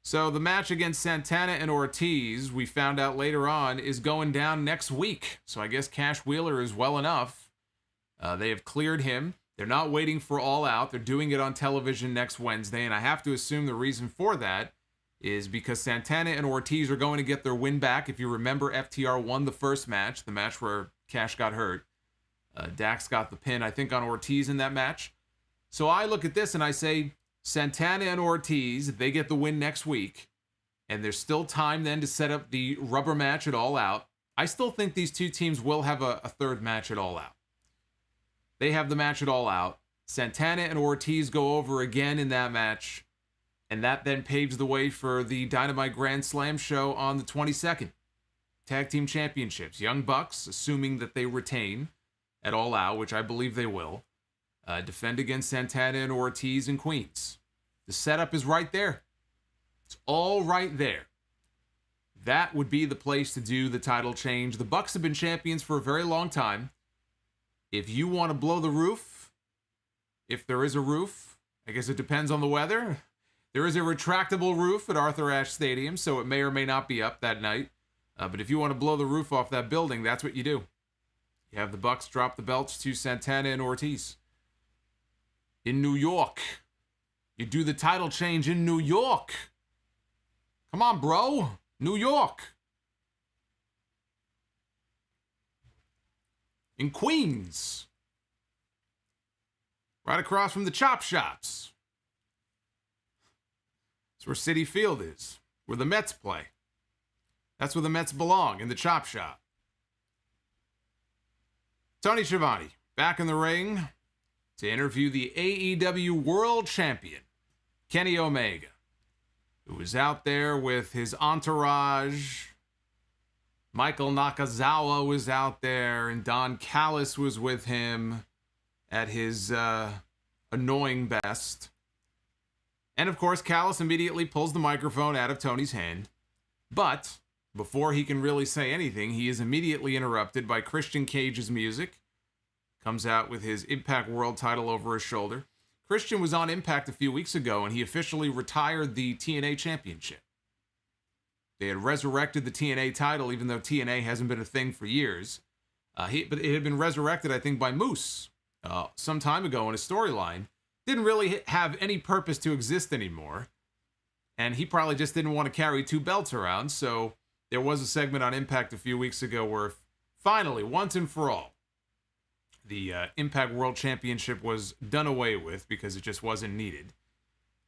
S3: So the match against Santana and Ortiz, we found out later on, is going down next week. So I guess Cash Wheeler is well enough. They have cleared him. They're not waiting for All Out. They're doing it on television next Wednesday. And I have to assume the reason for that is because Santana and Ortiz are going to get their win back. If you remember, FTR won the first match, the match where Cash got hurt. Dax got the pin, I think, on Ortiz in that match. So I look at this and I say, Santana and Ortiz, they get the win next week, and there's still time then to set up the rubber match at All Out. I still think these two teams will have a third match at All Out. They have the match at All Out. Santana and Ortiz go over again in that match, and that then paves the way for the Dynamite Grand Slam show on the 22nd. Tag Team Championships. Young Bucks, assuming that they retain at All Out, which I believe they will, defend against Santana and Ortiz in Queens. The setup is right there. It's all right there. That would be the place to do the title change. The Bucks have been champions for a very long time. If you want to blow the roof, if there is a roof, I guess it depends on the weather. There is a retractable roof at Arthur Ashe Stadium, so it may or may not be up that night. But if you want to blow the roof off that building, that's what you do. You have the Bucks drop the belts to Santana and Ortiz. In New York. You do the title change in New York. Come on, bro. New York. In Queens. Right across from the Chop Shops. That's where Citi Field is. Where the Mets play. That's where the Mets belong, in the Chop Shop. Tony Schiavone, back in the ring to interview the AEW World Champion, Kenny Omega, who was out there with his entourage. Michael Nakazawa was out there, and Don Callis was with him at his annoying best. And of course, Callis immediately pulls the microphone out of Tony's hand. But before he can really say anything, he is immediately interrupted by Christian Cage's music. Comes out with his Impact World title over his shoulder. Christian was on Impact a few weeks ago, and he officially retired the TNA Championship. They had resurrected the TNA title, even though TNA hasn't been a thing for years. But it had been resurrected, I think, by Moose some time ago in a storyline. Didn't really have any purpose to exist anymore. And he probably just didn't want to carry two belts around, so there was a segment on Impact a few weeks ago where finally, once and for all, the Impact World Championship was done away with because it just wasn't needed.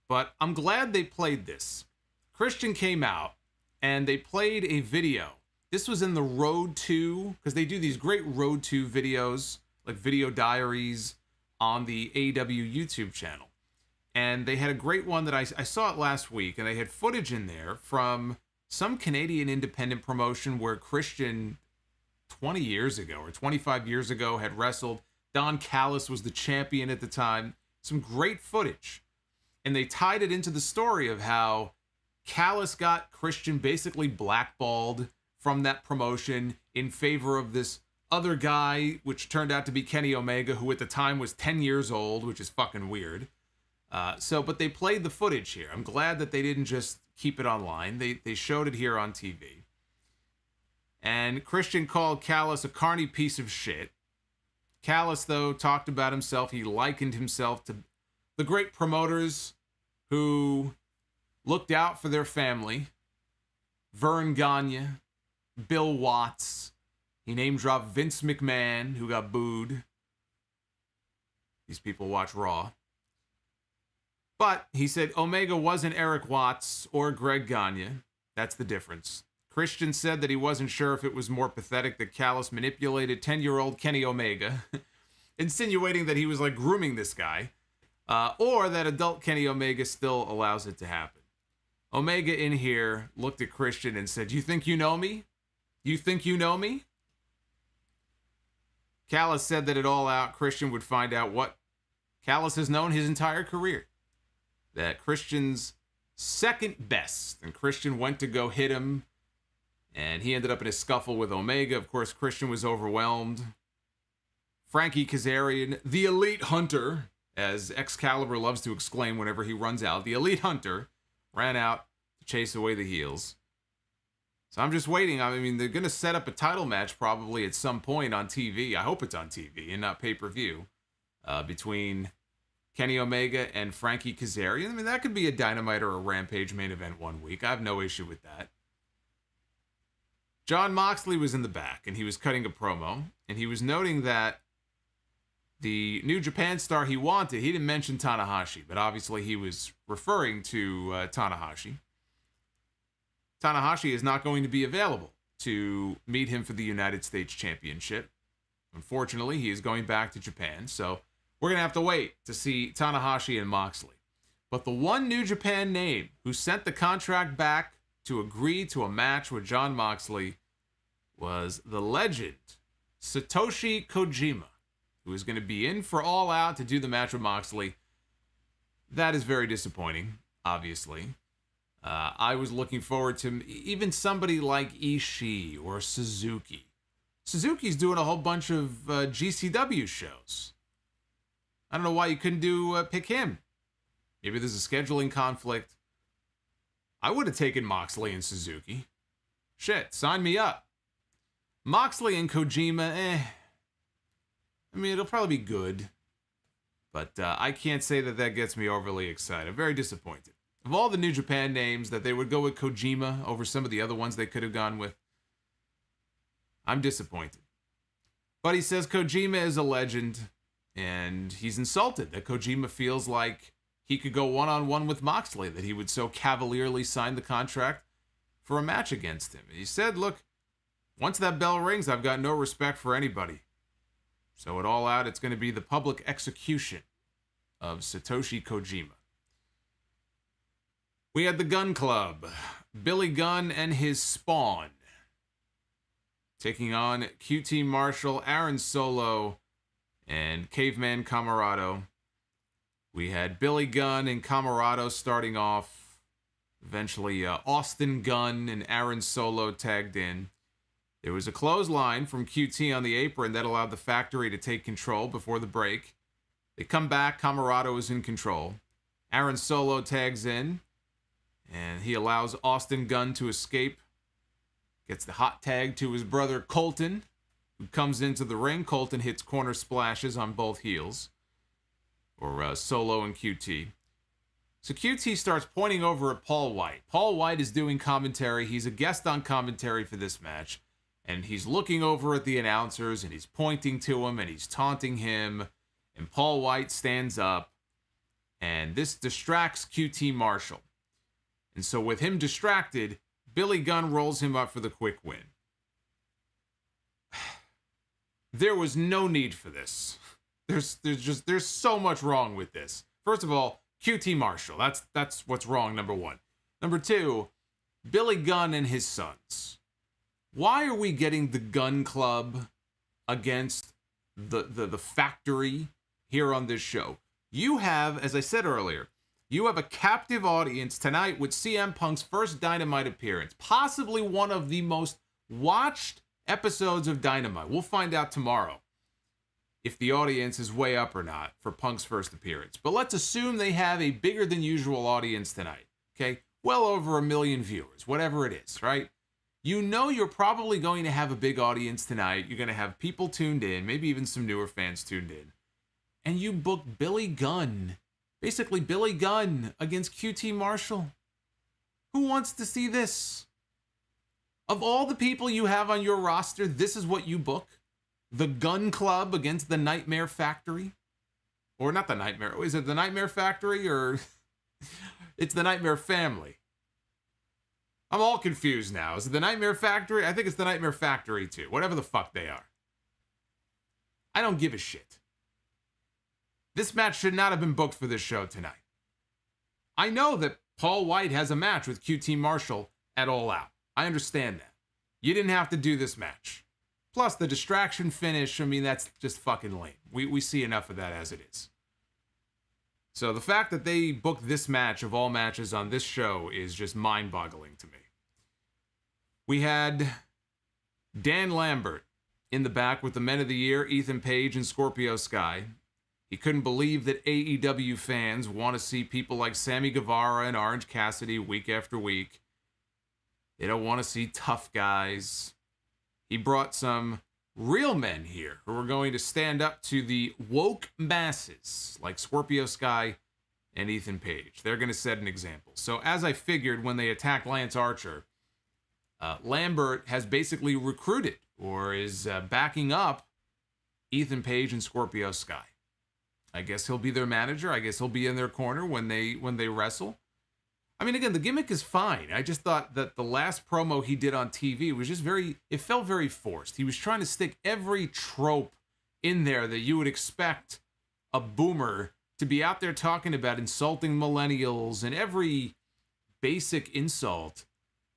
S3: But I'm glad they played this. Christian came out and they played a video. This was in the Road to, because they do these great Road to videos, like video diaries on the AEW YouTube channel. And they had a great one that I saw it last week, and they had footage in there from some Canadian independent promotion where Christian 20 years ago or 25 years ago had wrestled. Don Callis was the champion at the time. Some great footage. And they tied it into the story of how Callis got Christian basically blackballed from that promotion in favor of this other guy, which turned out to be Kenny Omega, who at the time was 10 years old, which is fucking weird. But they played the footage here. I'm glad that they didn't just keep it online. They showed it here on TV. And Christian called Callis a carny piece of shit. Callis, though, talked about himself. He likened himself to the great promoters who looked out for their family. Vern Gagne, Bill Watts. He name-dropped Vince McMahon, who got booed. These people watch Raw. But he said Omega wasn't Eric Watts or Greg Gagne. That's the difference. Christian said that he wasn't sure if it was more pathetic that Callis manipulated 10-year-old Kenny Omega, insinuating that he was like grooming this guy, or that adult Kenny Omega still allows it to happen. Omega in here looked at Christian and said, "You think you know me? You think you know me?" Callis said that at All Out, Christian would find out what Callis has known his entire career. That Christian's second best, and Christian went to go hit him, and he ended up in a scuffle with Omega. Of course, Christian was overwhelmed. Frankie Kazarian, the Elite Hunter, as Excalibur loves to exclaim whenever he runs out. The Elite Hunter ran out to chase away the heels. So I'm just waiting. I mean, they're going to set up a title match probably at some point on TV. I hope it's on TV and not pay-per-view between Kenny Omega and Frankie Kazarian. I mean, that could be a Dynamite or a Rampage main event one week. I have no issue with that. Jon Moxley was in the back, and he was cutting a promo, and he was noting that the New Japan star he wanted, he didn't mention Tanahashi, but obviously he was referring to Tanahashi. Tanahashi is not going to be available to meet him for the United States Championship. Unfortunately, he is going back to Japan, so we're going to have to wait to see Tanahashi and Moxley. But the one New Japan name who sent the contract back to agree to a match with Jon Moxley was the legend, Satoshi Kojima, who is going to be in for All Out to do the match with Moxley. That is very disappointing, obviously. I was looking forward to even somebody like Ishii or Suzuki. Suzuki's doing a whole bunch of GCW shows. I don't know why you couldn't pick him. Maybe there's a scheduling conflict. I would have taken Moxley and Suzuki. Shit, sign me up. Moxley and Kojima, I mean, it'll probably be good. But I can't say that gets me overly excited. I'm very disappointed. Of all the New Japan names, that they would go with Kojima over some of the other ones they could have gone with, I'm disappointed. But he says Kojima is a legend, and he's insulted that Kojima feels like he could go one-on-one with Moxley, that he would so cavalierly sign the contract for a match against him. He said, look, once that bell rings, I've got no respect for anybody. So at All Out, it's going to be the public execution of Satoshi Kojima. We had the Gunn Club, Billy Gunn and his Spawn, taking on QT Marshall, Aaron Solo, and Caveman Camarado. We had Billy Gunn and Camarado starting off. Eventually, Austin Gunn and Aaron Solo tagged in. There was a clothesline from QT on the apron that allowed the Factory to take control before the break. They come back. Camarado is in control. Aaron Solo tags in, and he allows Austin Gunn to escape. Gets the hot tag to his brother Colton, who comes into the ring. Colton hits corner splashes on both heels, or Solo and QT. So QT starts pointing over at Paul Wight. Paul Wight is doing commentary. He's a guest on commentary for this match. And he's looking over at the announcers, and he's pointing to him, and he's taunting him. And Paul Wight stands up, and this distracts QT Marshall. And so with him distracted, Billy Gunn rolls him up for the quick win. There was no need for this. There's so much wrong with this. First of all, QT Marshall. That's what's wrong, number one. Number two, Billy Gunn and his sons. Why are we getting the Gunn Club against the Factory here on this show? You have, as I said earlier, you have a captive audience tonight with CM Punk's first Dynamite appearance. Possibly one of the most watched episodes of Dynamite. We'll find out tomorrow if the audience is way up or not for Punk's first appearance. But let's assume they have a bigger than usual audience tonight. Okay? Well over 1 million viewers, whatever it is, right? You know you're probably going to have a big audience tonight. You're going to have people tuned in, maybe even some newer fans tuned in. And you book Billy Gunn, basically Billy Gunn against QT Marshall. Who wants to see this? Of all the people you have on your roster, this is what you book? The Gunn Club against the Nightmare Factory? Or not the Nightmare, is it the Nightmare Factory or it's the Nightmare Family? I'm all confused now. Is it the Nightmare Factory? I think it's the Nightmare Factory too. Whatever the fuck they are. I don't give a shit. This match should not have been booked for this show tonight. I know that Paul Wight has a match with QT Marshall at All Out. I understand that. You didn't have to do this match. Plus, the distraction finish, I mean, that's just fucking lame. We see enough of that as it is. So the fact that they booked this match of all matches on this show is just mind-boggling to me. We had Dan Lambert in the back with the Men of the Year, Ethan Page and Scorpio Sky. He couldn't believe that AEW fans want to see people like Sammy Guevara and Orange Cassidy week after week. They don't want to see tough guys. He brought some real men here who are going to stand up to the woke masses like Scorpio Sky and Ethan Page. They're going to set an example. So as I figured when they attacked Lance Archer, Lambert has basically recruited or is backing up Ethan Page and Scorpio Sky. I guess he'll be their manager. I guess he'll be in their corner when they wrestle. I mean, again, the gimmick is fine. I just thought that the last promo he did on TV was just it felt very forced. He was trying to stick every trope in there that you would expect a boomer to be out there talking about, insulting millennials and every basic insult.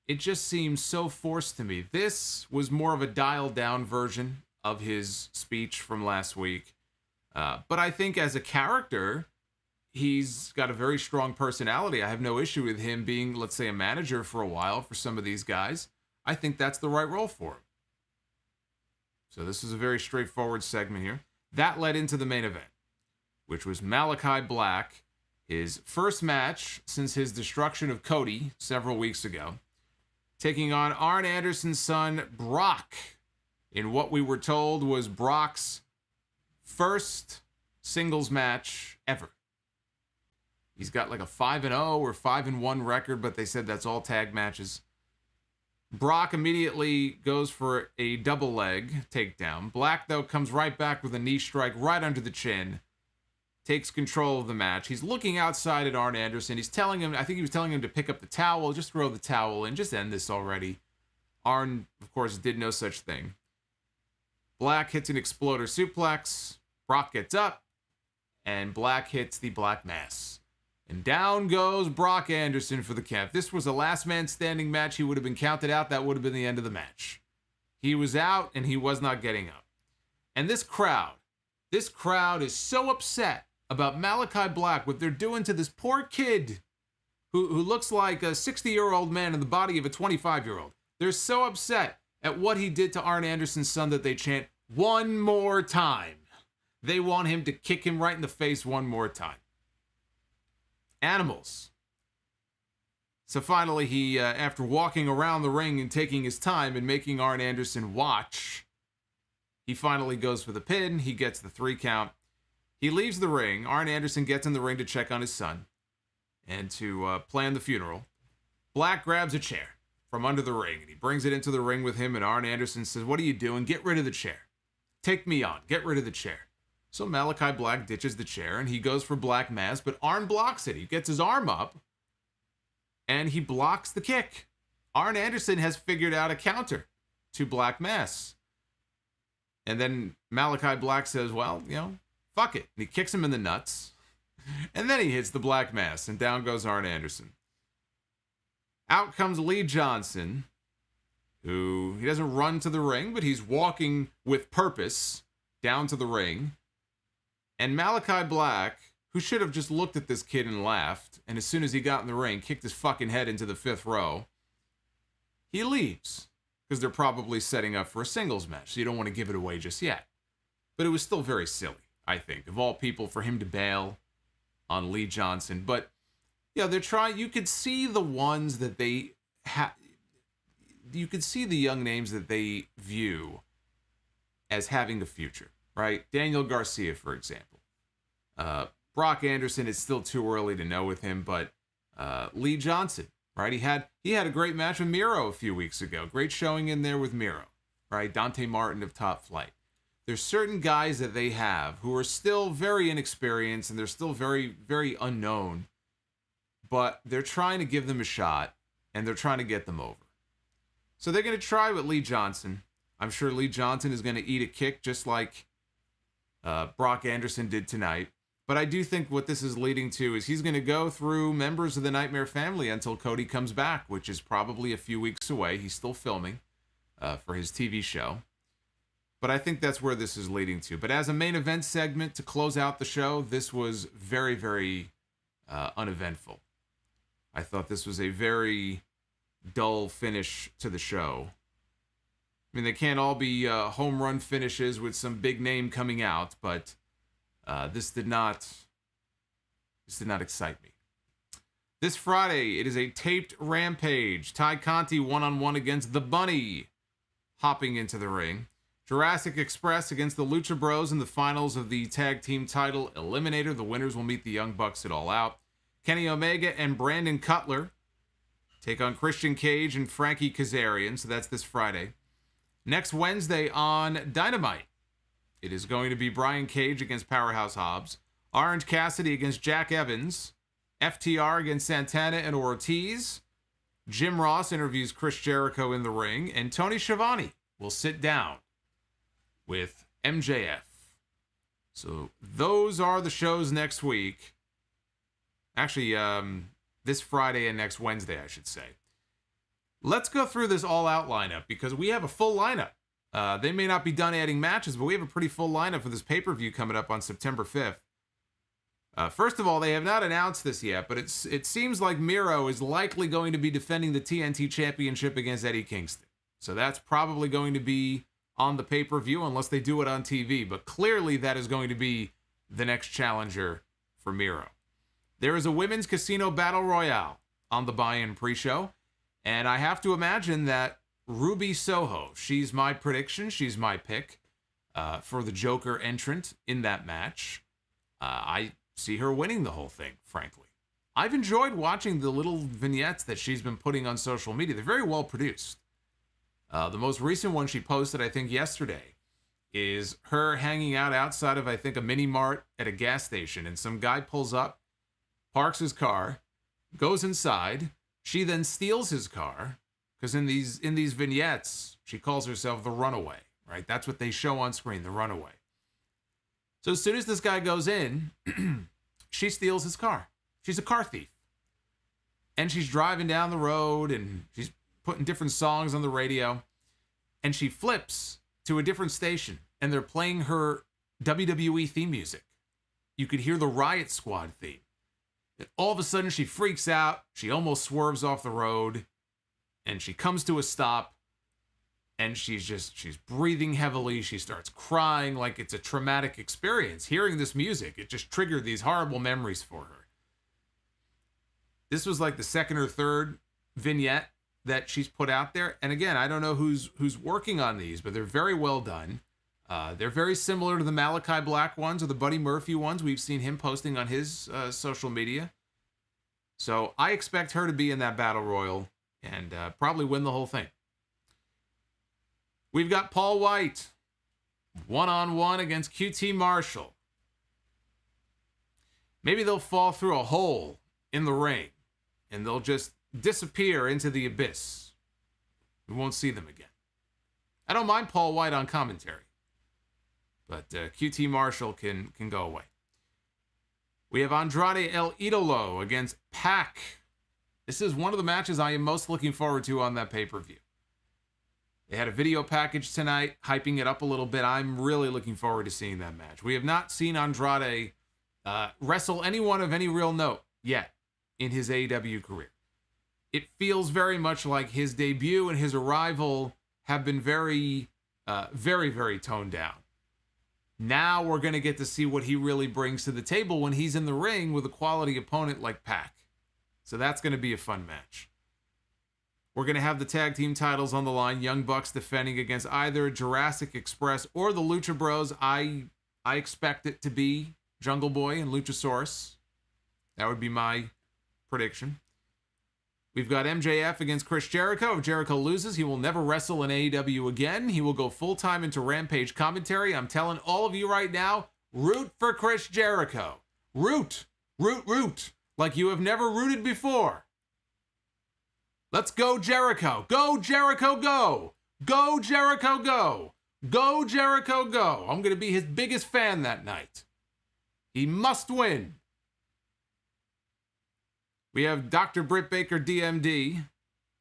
S3: It just seems so forced to me. This was more of a dialed down version of his speech from last week. But I think as a character, he's got a very strong personality. I have no issue with him being, let's say, a manager for a while for some of these guys. I think that's the right role for him. So this is a very straightforward segment here. That led into the main event, which was Malakai Black, his first match since his destruction of Cody several weeks ago, taking on Arn Anderson's son, Brock, in what we were told was Brock's first singles match ever. He's got like a 5-0 or 5-1 record, but they said that's all tag matches. Brock immediately goes for a double leg takedown. Black, though, comes right back with a knee strike right under the chin. Takes control of the match. He's looking outside at Arn Anderson. He's telling him, I think he was telling him to pick up the towel, just throw the towel in, just end this already. Arn, of course, did no such thing. Black hits an exploder suplex. Brock gets up, and Black hits the Black Mass. And down goes Brock Anderson for the count. If this was a last man standing match, he would have been counted out. That would have been the end of the match. He was out, and he was not getting up. And this crowd is so upset about Malakai Black, what they're doing to this poor kid who looks like a 60-year-old man in the body of a 25-year-old. They're so upset at what he did to Arn Anderson's son that they chant, "One more time." They want him to kick him right in the face one more time. Animals. So finally, he, after walking around the ring and taking his time and making Arn Anderson watch, he finally goes for the pin. He gets the 3 count. He leaves the ring. Arn Anderson gets in the ring to check on his son and to plan the funeral. Black grabs a chair from under the ring, and he brings it into the ring with him, and Arn Anderson says, "What are you doing? Get rid of the chair. Take me on. Get rid of the chair." So Malakai Black ditches the chair, and he goes for Black Mass, but Arn blocks it. He gets his arm up, and he blocks the kick. Arn Anderson has figured out a counter to Black Mass. And then Malakai Black says, well, fuck it. And he kicks him in the nuts. And then he hits the Black Mass, and down goes Arn Anderson. Out comes Lee Johnson, who, he doesn't run to the ring, but he's walking with purpose down to the ring. And Malakai Black, who should have just looked at this kid and laughed, and as soon as he got in the ring, kicked his fucking head into the 5th row, he leaves, because they're probably setting up for a singles match, so you don't want to give it away just yet. But it was still very silly, I think, of all people, for him to bail on Lee Johnson. But, yeah, they're trying, you could see the ones that they you could see the young names that they view as having a future, right? Daniel Garcia, for example. Brock Anderson, it's still too early to know with him, but Lee Johnson, right? He had a great match with Miro a few weeks ago. Great showing in there with Miro, right? Dante Martin of Top Flight. There's certain guys that they have who are still very inexperienced and they're still very, very unknown, but they're trying to give them a shot and they're trying to get them over. So they're going to try with Lee Johnson. I'm sure Lee Johnson is going to eat a kick just like Brock Anderson did tonight. But I do think what this is leading to is he's going to go through members of the Nightmare family until Cody comes back, which is probably a few weeks away. He's still filming for his TV show. But I think that's where this is leading to. But as a main event segment to close out the show, this was very, very uneventful. I thought this was a very dull finish to the show. I mean, they can't all be home run finishes with some big name coming out, but This did not excite me. This Friday, it is a taped Rampage. Ty Conti one-on-one against The Bunny, hopping into the ring. Jurassic Express against the Lucha Bros in the finals of the tag team title Eliminator. The winners will meet the Young Bucks at All Out. Kenny Omega and Brandon Cutler take on Christian Cage and Frankie Kazarian. So that's this Friday. Next Wednesday on Dynamite, it is going to be Brian Cage against Powerhouse Hobbs, Orange Cassidy against Jack Evans, FTR against Santana and Ortiz, Jim Ross interviews Chris Jericho in the ring, and Tony Schiavone will sit down with MJF. So those are the shows next week. Actually, this Friday and next Wednesday, I should say. Let's go through this all-out lineup because we have a full lineup. They may not be done adding matches, but we have a pretty full lineup for this pay-per-view coming up on September 5th. First of all, they have not announced this yet, but it seems like Miro is likely going to be defending the TNT Championship against Eddie Kingston. So that's probably going to be on the pay-per-view unless they do it on TV. But clearly that is going to be the next challenger for Miro. There is a women's casino battle royale on the buy-in pre-show. And I have to imagine that Ruby Soho, she's my prediction, she's my pick for the Joker entrant in that match. I see her winning the whole thing, frankly. I've enjoyed watching the little vignettes that she's been putting on social media. They're very well produced. The most recent one she posted, I think yesterday, is her hanging out outside of, I think, a mini mart at a gas station. And some guy pulls up, parks his car, goes inside. She then steals his car, because in these vignettes, she calls herself the Runaway, right? That's what they show on screen, the Runaway. So as soon as this guy goes in, she steals his car. She's a car thief. And she's driving down the road, and she's putting different songs on the radio. And she flips to a different station, and they're playing her WWE theme music. You could hear the Riot Squad theme. And all of a sudden, she freaks out. She almost swerves off the road, and she comes to a stop. And she's breathing heavily. She starts crying like it's a traumatic experience. Hearing this music, it just triggered these horrible memories for her. This was like the second or third vignette that she's put out there. And again, I don't know who's working on these, but they're very well done. They're very similar to the Malakai Black ones or the Buddy Murphy ones we've seen him posting on his social media. So I expect her to be in that battle royal and probably win the whole thing. We've got Paul Wight, one-on-one against QT Marshall. Maybe they'll fall through a hole in the ring, and they'll just disappear into the abyss. We won't see them again. I don't mind Paul Wight on commentary, but QT Marshall can go away. We have Andrade El Idolo against Pac. This is one of the matches I am most looking forward to on that pay-per-view. They had a video package tonight, hyping it up a little bit. I'm really looking forward to seeing that match. We have not seen Andrade wrestle anyone of any real note yet in his AEW career. It feels very much like his debut and his arrival have been very, very toned down. Now we're going to get to see what he really brings to the table when he's in the ring with a quality opponent like Pac. So that's going to be a fun match. We're going to have the tag team titles on the line. Young Bucks defending against either Jurassic Express or the Lucha Bros. I expect it to be Jungle Boy and Luchasaurus. That would be my prediction. We've got MJF against Chris Jericho. If Jericho loses, he will never wrestle in AEW again. He will go full-time into Rampage commentary. I'm telling all of you right now, root for Chris Jericho. Root. Like you have never rooted before. Let's go, Jericho. Go, Jericho, go. Go, Jericho, go. Go, Jericho, go. I'm going to be his biggest fan that night. He must win. We have Dr. Britt Baker, DMD,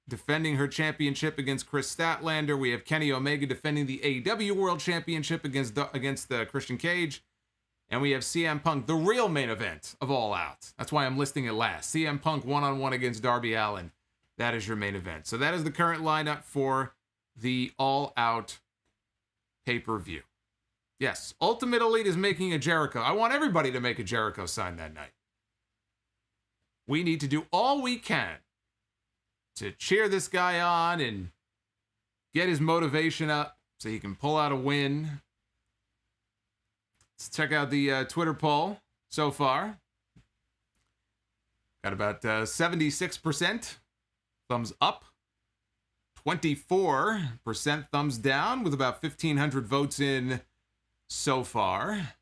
S3: defending her championship against Chris Statlander. We have Kenny Omega defending the AEW World Championship against Christian Cage. And we have CM Punk, the real main event of All Out. That's why I'm listing it last. CM Punk one-on-one against Darby Allin. That is your main event. So that is the current lineup for the All Out pay-per-view. Yes, Ultimate Elite is making a Jericho. I want everybody to make a Jericho sign that night. We need to do all we can to cheer this guy on and get his motivation up so he can pull out a win. Let's check out the Twitter poll so far. Got about 76% thumbs up, 24% thumbs down, with about 1,500 votes in so far.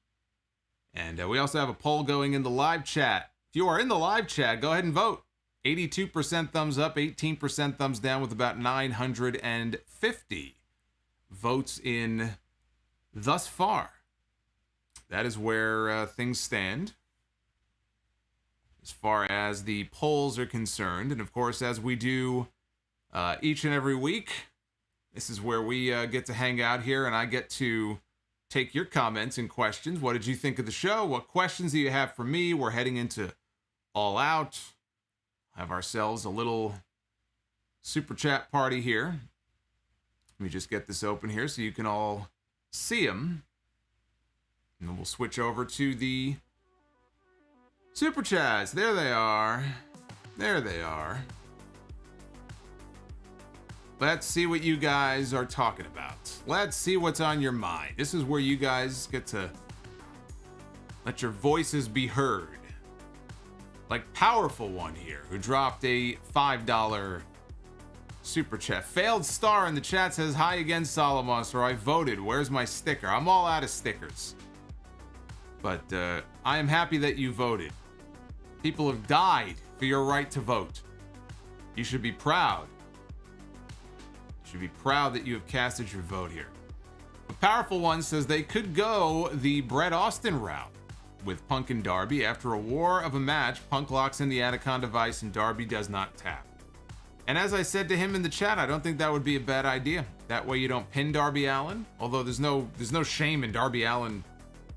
S3: And we also have a poll going in the live chat. If you are in the live chat, go ahead and vote. 82% thumbs up, 18% thumbs down, with about 950 votes in thus far. That is where things stand as far as the polls are concerned. And of course, as we do each and every week, this is where we get to hang out here, and I get to take your comments and questions. What did you think of the show? What questions do you have for me? We're heading into All Out. Have ourselves a little super chat party here. Let me just get this open here so you can all see them. And then we'll switch over to the super chats. There they are. There they are. Let's see what you guys are talking about. Let's see what's on your mind. This is where you guys get to let your voices be heard. Like Powerful One here, who dropped a $5 super chat. Failed Star in the chat says, "Hi again, Solomonster. I voted. Where's my sticker?" I'm all out of stickers. But I am happy that you voted. People have died for your right to vote. You should be proud. You should be proud that you have casted your vote here. A Powerful One says they could go the Bret Austin route with Punk and Darby. After a war of a match, Punk locks in the Anaconda Vice and Darby does not tap. And as I said to him in the chat, I don't think that would be a bad idea. That way you don't pin Darby Allin. Although there's no shame in Darby Allin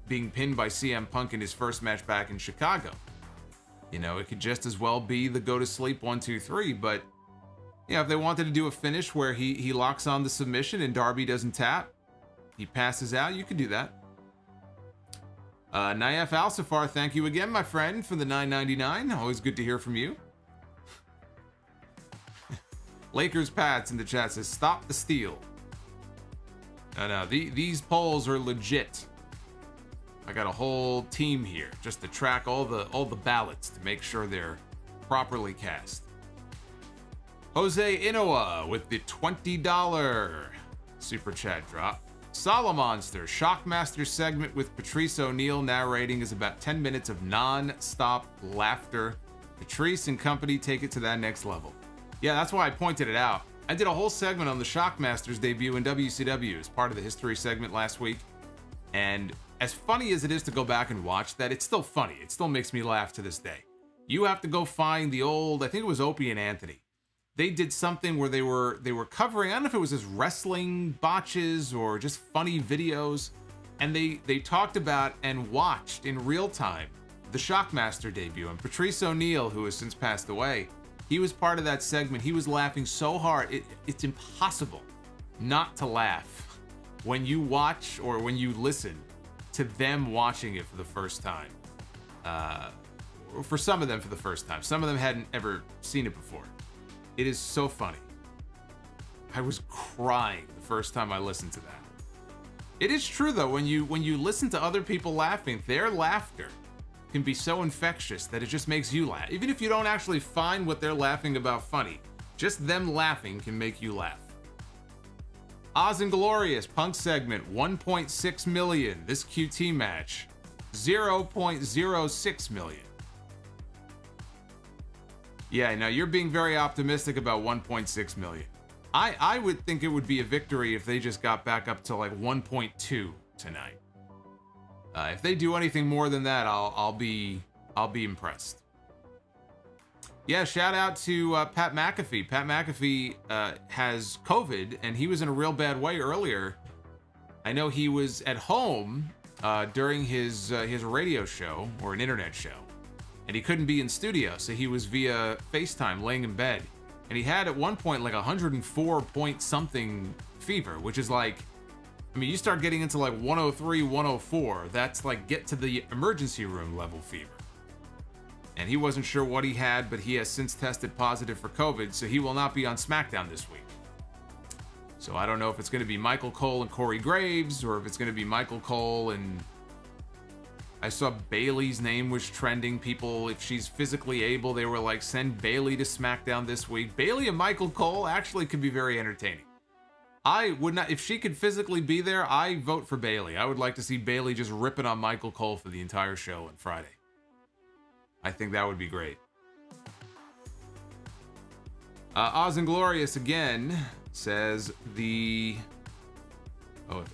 S3: being pinned by CM Punk in his first match back in Chicago. You know, it could just as well be the go to sleep 1, 2, 3. But yeah, if they wanted to do a finish where he locks on the submission and Darby doesn't tap, he passes out, you could do that. Naif Al-Safar, thank you again, my friend, for the $9.99. Always good to hear from you. Lakers Pats in the chat says, "Stop the steal." No, these polls are legit. I got a whole team here just to track all the ballots to make sure they're properly cast. Jose Inoue with the $20 super chat drop. Solomonster Shockmaster segment with Patrice O'Neal narrating is about 10 minutes of non-stop laughter. Patrice and company take it to that next level. Yeah, that's why I pointed it out. I did a whole segment on the Shockmaster's debut in WCW as part of the history segment last week. And as funny as it is to go back and watch that, it's still funny. It still makes me laugh to this day. You have to go find the old, I think it was Opie and Anthony. They did something where they were covering, I don't know if it was just wrestling botches or just funny videos, and they talked about and watched in real time the Shockmaster debut. And Patrice O'Neal, who has since passed away, he was part of that segment. He was laughing so hard, it's impossible not to laugh when you watch or when you listen to them watching it for the first time. For some of them for the first time. Some of them hadn't ever seen it before. It is so funny. I was crying the first time I listened to that. It is true though, when you listen to other people laughing, their laughter can be so infectious that it just makes you laugh. Even if you don't actually find what they're laughing about funny, just them laughing can make you laugh. Oz and Glorious Punk segment 1.6 million. This QT match 0.06 million. Yeah, now you're being very optimistic about 1.6 million. I would think it would be a victory if they just got back up to like 1.2 tonight. If they do anything more than that, I'll be impressed. Yeah, shout out to Pat McAfee. Pat McAfee has COVID, and he was in a real bad way earlier. I know he was at home during his radio show or an internet show. And he couldn't be in studio, so he was via FaceTime laying in bed. And he had at one point like 104 point something fever, which is like I mean, you start getting into like 103, 104, that's like get to the emergency room level fever. And he wasn't sure what he had, but he has since tested positive for COVID, so he will not be on SmackDown this week. So I don't know if it's going to be Michael Cole and Corey Graves, or if it's going to be Michael Cole and... I saw Bayley's name was trending. People, if she's physically able, they were like, send Bayley to SmackDown this week. Bayley and Michael Cole actually could be very entertaining. I would not, if she could physically be there, I vote for Bayley. I would like to see Bayley just ripping on Michael Cole for the entire show on Friday. I think that would be great. Oz and Glorious again says if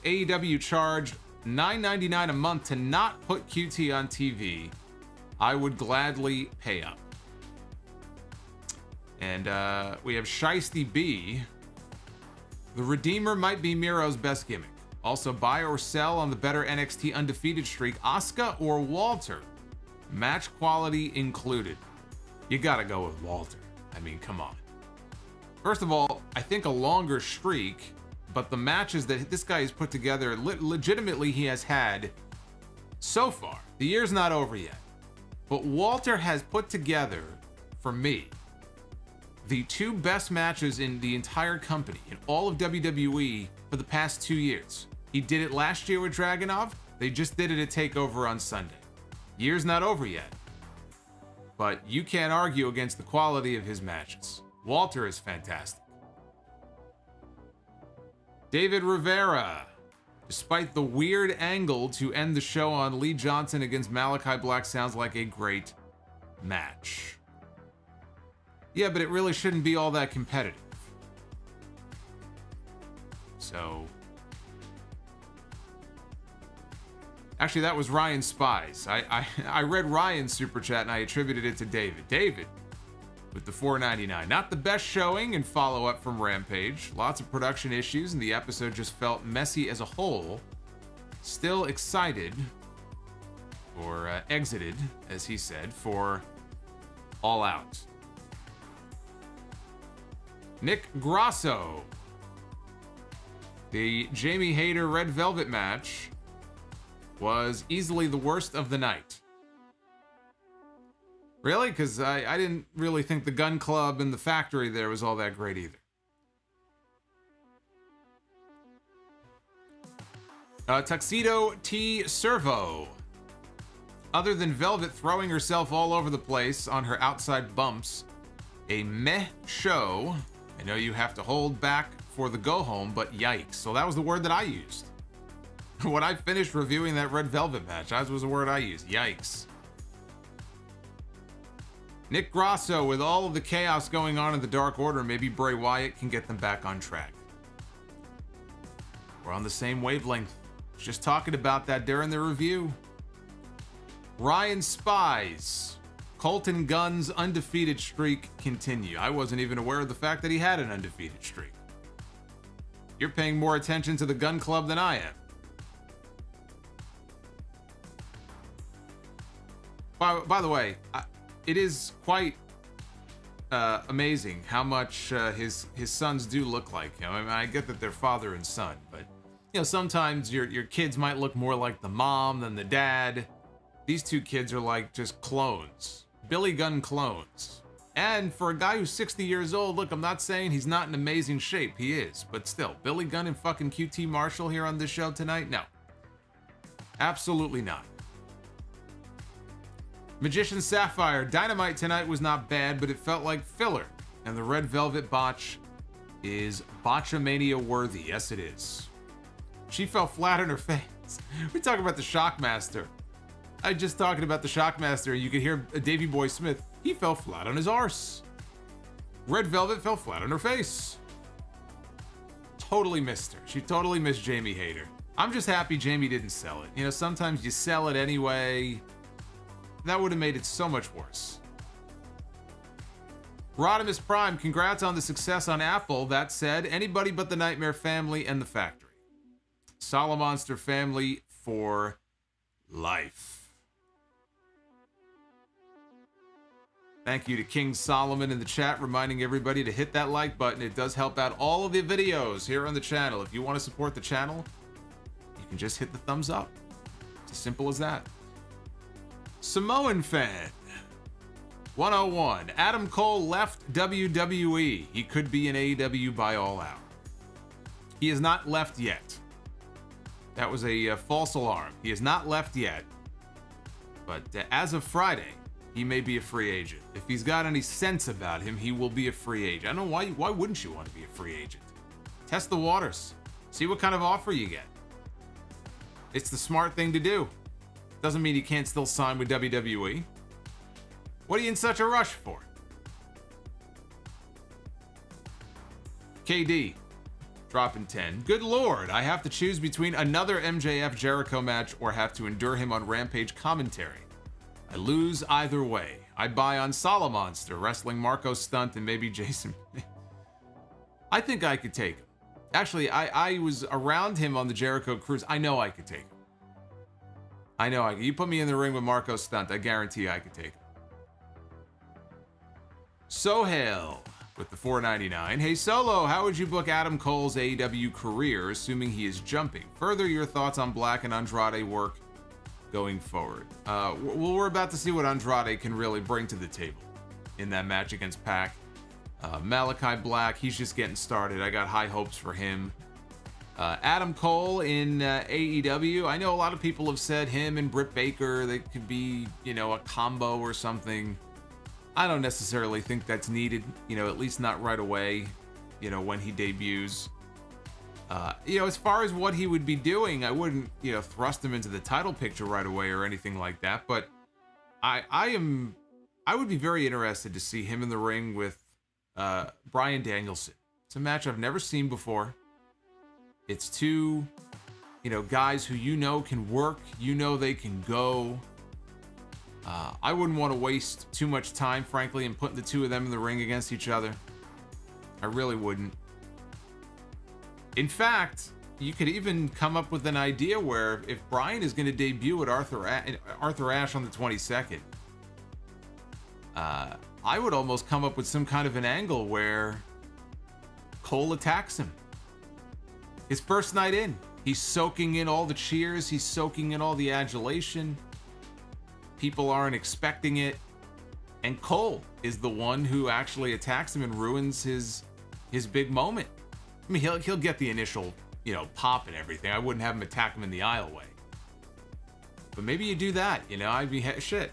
S3: AEW charged $9.99 a month to not put QT on TV, I would gladly pay up. And we have Shiesty B. The Redeemer might be Miro's best gimmick. Also, buy or sell on the better NXT undefeated streak, Asuka or Walter. Match quality included. You gotta go with Walter. I mean, come on. First of all, I think a longer streak, but the matches that this guy has put together, legitimately he has had so far. The year's not over yet. But Walter has put together, for me, the two best matches in the entire company, in all of WWE, for the past 2 years. He did it last year with Dragunov. They just did it at TakeOver on Sunday. Year's not over yet. But you can't argue against the quality of his matches. Walter is fantastic. David Rivera. Despite the weird angle to end the show on Lee Johnson against Malakai Black, sounds like a great match. Yeah, but it really shouldn't be all that competitive. So... Actually, that was Ryan Spies. I read Ryan's super chat and I attributed it to David. David, with the $4.99. Not the best showing and follow-up from Rampage. Lots of production issues and the episode just felt messy as a whole. Still excited, or exited, as he said, for All Out. Nick Grasso. The Jamie Hayter Red Velvet match was easily the worst of the night. Really? Because I didn't really think the Gunn Club and the factory there was all that great either. Tuxedo T. Servo. Other than Velvet throwing herself all over the place on her outside bumps, a meh show. I know you have to hold back for the go-home, but yikes. So that was the word that I used. When I finished reviewing that Red Velvet match, that was the word I used. Yikes. Nick Grasso, with all of the chaos going on in the Dark Order, maybe Bray Wyatt can get them back on track. We're on the same wavelength. Just talking about that during the review. Ryan Spies. Colton Gunn's undefeated streak continue. I wasn't even aware of the fact that he had an undefeated streak. You're paying more attention to the Gunn Club than I am. By the way, it is quite amazing how much his sons do look like him. I mean, I get that they're father and son, but you know, sometimes your kids might look more like the mom than the dad. These two kids are like just clones. Billy Gunn clones. And for a guy who's 60 years old, look, I'm not saying he's not in amazing shape. He is. But still, Billy Gunn and fucking QT Marshall here on this show tonight? No. Absolutely not. Magician Sapphire. Dynamite tonight was not bad, but it felt like filler. And the Red Velvet botch is Botchamania worthy. Yes, it is. She fell flat on her face. We're talking about the Shockmaster. I just talking about the Shockmaster. You could hear Davey Boy Smith. He fell flat on his arse. Red Velvet fell flat on her face. Totally missed her. She totally missed Jamie Hayter. I'm just happy Jamie didn't sell it. You know, sometimes you sell it anyway. That would have made it so much worse. Rodimus Prime, congrats on the success on Apple. That said, anybody but the Nightmare Family and the Factory. Solomonster family for life. Thank you to King Solomon in the chat, reminding everybody to hit that like button. It does help out all of the videos here on the channel. If you want to support the channel, can just hit the thumbs up. It's as simple as that. Samoan fan 101. Adam Cole left WWE. He could be in AEW by All Out. He has not left yet. That was a false alarm. He has not left yet. But as of Friday, he may be a free agent. If he's got any sense about him, he will be a free agent. I don't know why wouldn't you want to be a free agent? Test the waters. See what kind of offer you get. It's the smart thing to do. Doesn't mean you can't still sign with WWE. What are you in such a rush for? KD, dropping 10. Good lord, I have to choose between another MJF Jericho match or have to endure him on Rampage commentary. I lose either way. I buy on Solomonster, wrestling Marco Stunt, and maybe Jason. I think I could take him. Actually, I was around him on the Jericho cruise. I know I could take him. I know I could. You put me in the ring with Marco Stunt, I guarantee I could take him. Sohail with the $4.99. Hey Solo, how would you book Adam Cole's AEW career, assuming he is jumping? Further, your thoughts on Black and Andrade work going forward. Well, we're about to see what Andrade can really bring to the table in that match against Pac. Malakai Black, he's just getting started. I got high hopes for him. Adam Cole in AEW. I know a lot of people have said him and Britt Baker, they could be, a combo or something. I don't necessarily think that's needed, at least not right away, when he debuts. As far as what he would be doing, I wouldn't, thrust him into the title picture right away or anything like that. But I would be very interested to see him in the ring with Bryan Danielson. It's a match I've never seen before. It's two, guys who can work, they can go. I wouldn't want to waste too much time, frankly, in putting the two of them in the ring against each other. I really wouldn't. In fact, you could even come up with an idea where if Bryan is going to debut at Arthur Ashe on the 22nd, I would almost come up with some kind of an angle where Cole attacks him. His first night in, he's soaking in all the cheers, he's soaking in all the adulation. People aren't expecting it. And Cole is the one who actually attacks him and ruins his big moment. I mean, he'll get the initial, pop and everything. I wouldn't have him attack him in the aisleway. But maybe you do that, I'd be shit.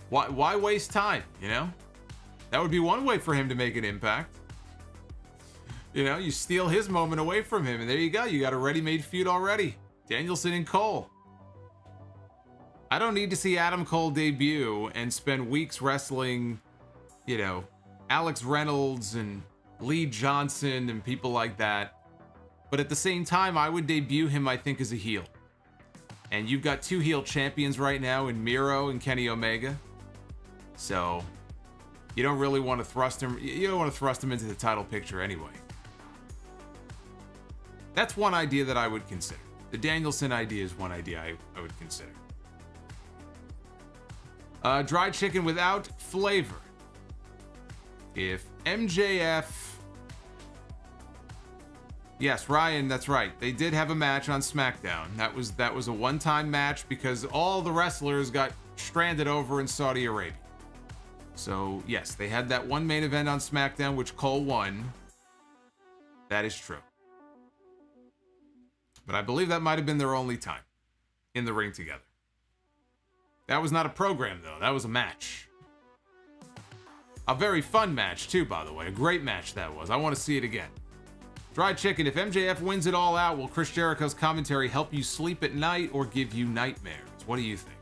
S3: Why waste time, That would be one way for him to make an impact. You steal his moment away from him, and there you go. You got a ready-made feud already. Danielson and Cole. I don't need to see Adam Cole debut and spend weeks wrestling, Alex Reynolds and Lee Johnson and people like that. But at the same time, I would debut him, I think, as a heel. And you've got two heel champions right now in Miro and Kenny Omega. So you don't really want to thrust him. You don't want to thrust him into the title picture anyway. That's one idea that I would consider. The Danielson idea is one idea I would consider. Dried chicken without flavor. If MJF... Yes, Ryan, that's right. They did have a match on SmackDown. That was a one-time match because all the wrestlers got stranded over in Saudi Arabia. So, yes, they had that one main event on SmackDown, which Cole won. That is true. But I believe that might have been their only time in the ring together. That was not a program, though. That was a match. A very fun match, too, by the way. A great match that was. I want to see it again. Dried chicken. If MJF wins it all out, will Chris Jericho's commentary help you sleep at night or give you nightmares? What do you think?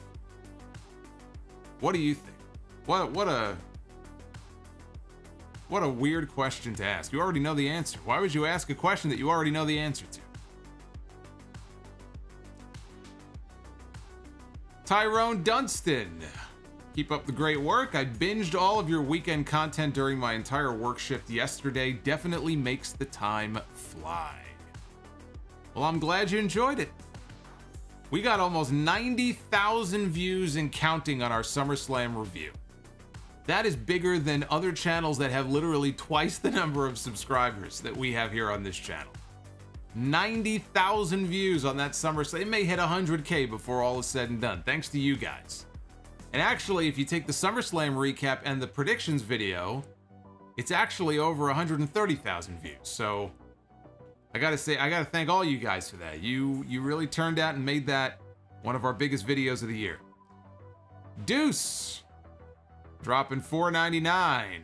S3: What do you think? What a weird question to ask. You already know the answer. Why would you ask a question that you already know the answer to? Tyrone Dunstan. Keep up the great work. I binged all of your weekend content during my entire work shift yesterday. Definitely makes the time fly. Well, I'm glad you enjoyed it. We got almost 90,000 views and counting on our SummerSlam review. That is bigger than other channels that have literally twice the number of subscribers that we have here on this channel. 90,000 views on that SummerSlam. It may hit 100K before all is said and done, thanks to you guys. And actually, if you take the SummerSlam recap and the predictions video, it's actually over 130,000 views. So I gotta say, I gotta thank all you guys for that. You really turned out and made that one of our biggest videos of the year. Deuce dropping $4.99.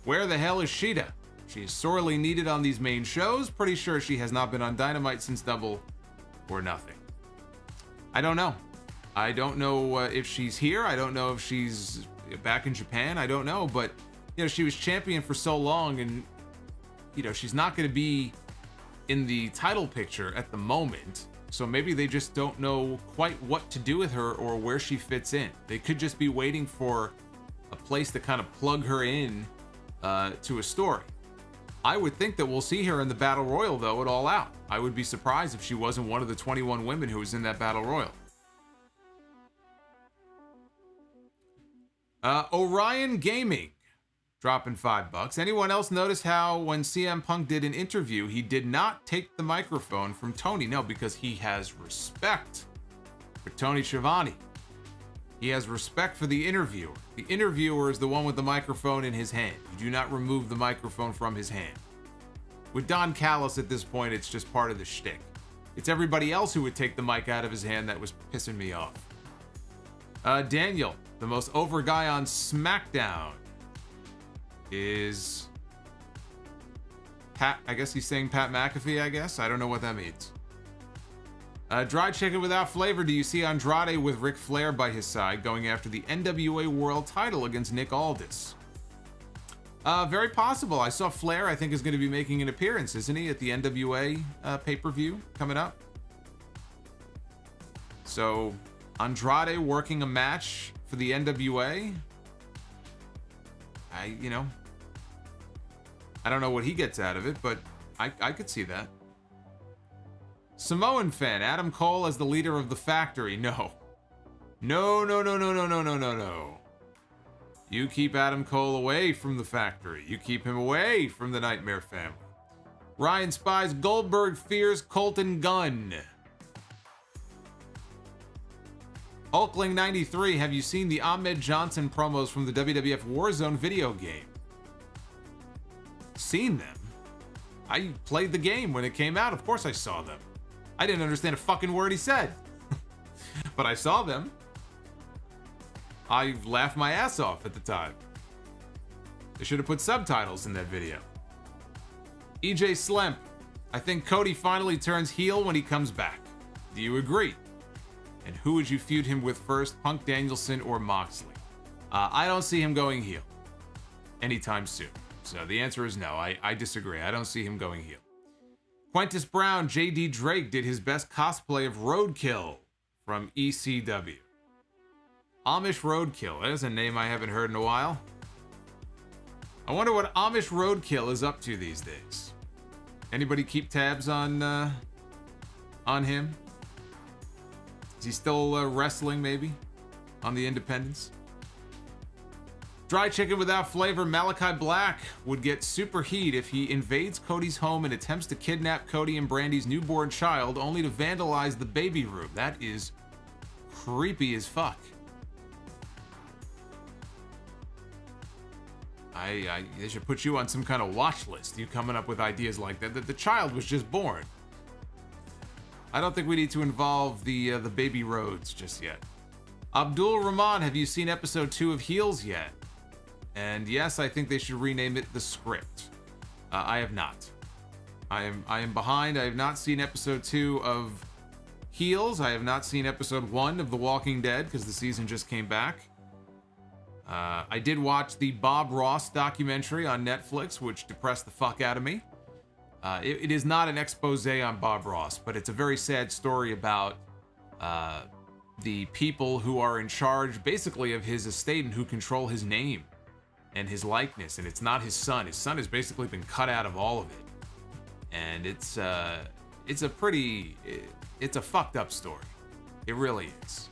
S3: Where the hell is Sheeta? She's sorely needed on these main shows. Pretty sure she has not been on Dynamite since Double or Nothing. I don't know. I don't know if she's here. I don't know if she's back in Japan. I don't know. But, you know, she was champion for so long, and, you know, she's not going to be in the title picture at the moment. So maybe they just don't know quite what to do with her or where she fits in. They could just be waiting for a place to kind of plug her in to a story. I would think that we'll see her in the Battle Royal, though, at All Out. I would be surprised if she wasn't one of the 21 women who was in that Battle Royal. Orion Gaming dropping $5. Anyone else notice how when CM Punk did an interview, he did not take the microphone from Tony? No, because he has respect for Tony Schiavone. He has respect for the interviewer. The interviewer is the one with the microphone in his hand. You do not remove the microphone from his hand. With Don Callis at this point, it's just part of the shtick. It's everybody else who would take the mic out of his hand that was pissing me off. Daniel, the most over guy on SmackDown, is Pat. I guess he's saying Pat McAfee, I guess. I don't know what that means. Dry chicken without flavor. Do you see Andrade with Ric Flair by his side going after the NWA World title against Nick Aldis? Very possible. I saw Flair, I think, is going to be making an appearance, isn't he, at the NWA pay-per-view coming up? So, Andrade working a match for the NWA? I don't know what he gets out of it, but I could see that. Samoan fan, Adam Cole as the leader of the Factory. No. No. You keep Adam Cole away from the Factory. You keep him away from the Nightmare Family. Ryan Spies, Goldberg fears Colton Gunn. Hulkling93, have you seen the Ahmed Johnson promos from the WWF Warzone video game? Seen them? I played the game when it came out. Of course I saw them. I didn't understand a fucking word he said. But I saw them. I laughed my ass off at the time. They should have put subtitles in that video. EJ Slemp, I think Cody finally turns heel when he comes back. Do you agree? And who would you feud him with first, Punk, Danielson, or Moxley? I don't see him going heel anytime soon. So the answer is no. I disagree. I don't see him going heel. Quintus Brown, JD Drake did his best cosplay of Roadkill from ECW. Amish Roadkill. That is a name I haven't heard in a while. I wonder what Amish Roadkill is up to these days. Anybody keep tabs on him? Is he still wrestling, maybe? On the independents? Dry chicken without flavor, Malakai Black would get super heat if he invades Cody's home and attempts to kidnap Cody and Brandy's newborn child, only to vandalize the baby room. That is creepy as fuck. They should put you on some kind of watch list. You coming up with ideas like that. The child was just born. I don't think we need to involve the baby Rhodes just yet. Abdul Rahman, have you seen episode 2 of Heels yet? And yes, I think they should rename it The Script. I have not. I am behind. I have not seen episode 2 of Heels. I have not seen episode 1 of The Walking Dead because the season just came back. I did watch the Bob Ross documentary on Netflix, which depressed the fuck out of me. It is not an expose on Bob Ross, but it's a very sad story about the people who are in charge, basically, of his estate and who control his name and his likeness. And it's not his son. His son has basically been cut out of all of it. And it's a fucked up story. It really is.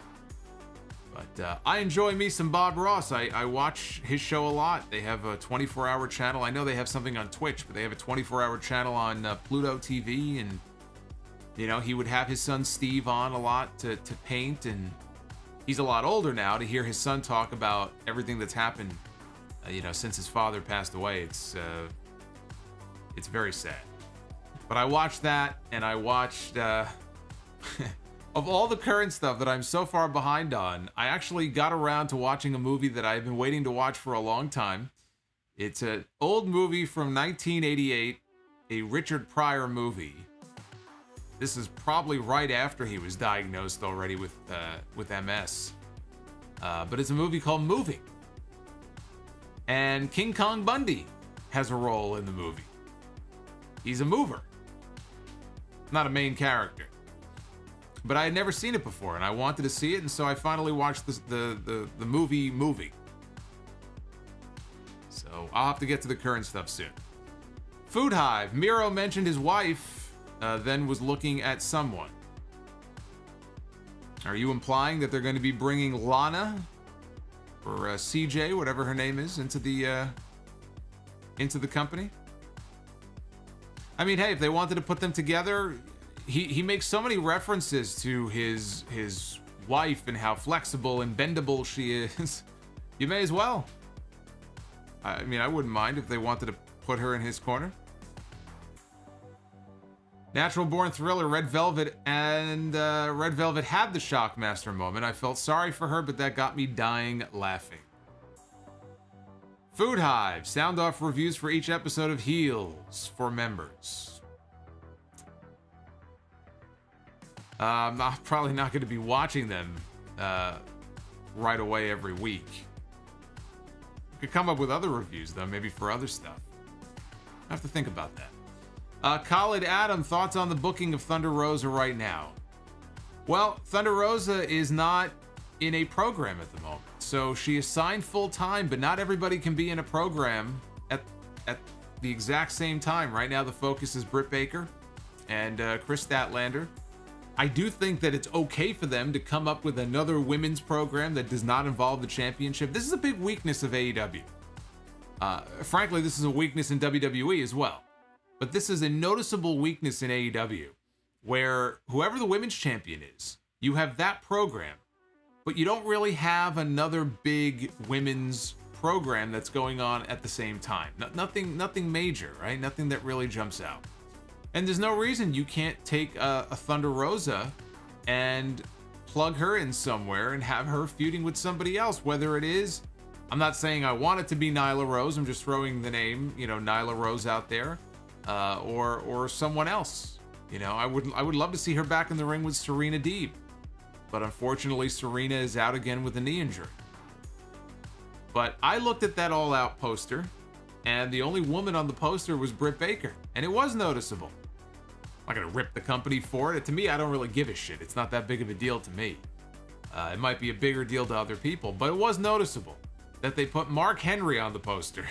S3: But I enjoy me some Bob Ross. I watch his show a lot. They have a 24-hour channel. I know they have something on Twitch, but they have a 24-hour channel on Pluto TV. And, you know, he would have his son Steve on a lot to paint. And he's a lot older now. To hear his son talk about everything that's happened, you know, since his father passed away, it's very sad. But I watched that, and I watched... Of all the current stuff that I'm so far behind on, I actually got around to watching a movie that I've been waiting to watch for a long time. It's an old movie from 1988, a Richard Pryor movie. This is probably right after he was diagnosed already with MS. But it's a movie called Moving. And King Kong Bundy has a role in the movie. He's a mover, not a main character. But I had never seen it before, and I wanted to see it, and so I finally watched the movie Moving. So I'll have to get to the current stuff soon. Food Hive. Miro mentioned his wife, then was looking at someone. Are you implying that they're going to be bringing Lana, or CJ, whatever her name is, into the company? I mean, hey, if they wanted to put them together... He makes so many references to his wife and how flexible and bendable she is. You may as well. I mean, I wouldn't mind if they wanted to put her in his corner. Natural Born Thriller, Red Velvet, and Red Velvet had the Shockmaster moment. I felt sorry for her, but that got me dying laughing. Food Hive, sound off reviews for each episode of Heels for members. I'm probably not going to be watching them right away every week. Could come up with other reviews, though, maybe for other stuff. I have to think about that. Khalid Adam, thoughts on the booking of Thunder Rosa right now? Well, Thunder Rosa is not in a program at the moment. So she is signed full-time, but not everybody can be in a program at the exact same time. Right now, the focus is Britt Baker and Chris Statlander. I do think that it's okay for them to come up with another women's program that does not involve the championship. This is a big weakness of AEW. Frankly, this is a weakness in WWE as well. But this is a noticeable weakness in AEW, where whoever the women's champion is, you have that program, but you don't really have another big women's program that's going on at the same time. Nothing major, right? Nothing that really jumps out. And there's no reason you can't take a Thunder Rosa and plug her in somewhere and have her feuding with somebody else, whether it is, I'm not saying I want it to be Nyla Rose, I'm just throwing the name, you know, Nyla Rose out there, or someone else. You know, I would love to see her back in the ring with Serena Deeb, but unfortunately Serena is out again with a knee injury. But I looked at that All Out poster, and the only woman on the poster was Britt Baker, and it was noticeable. I'm not gonna rip the company for it. To me, I don't really give a shit. It's not that big of a deal to me. It might be a bigger deal to other people, but it was noticeable that they put Mark Henry on the poster.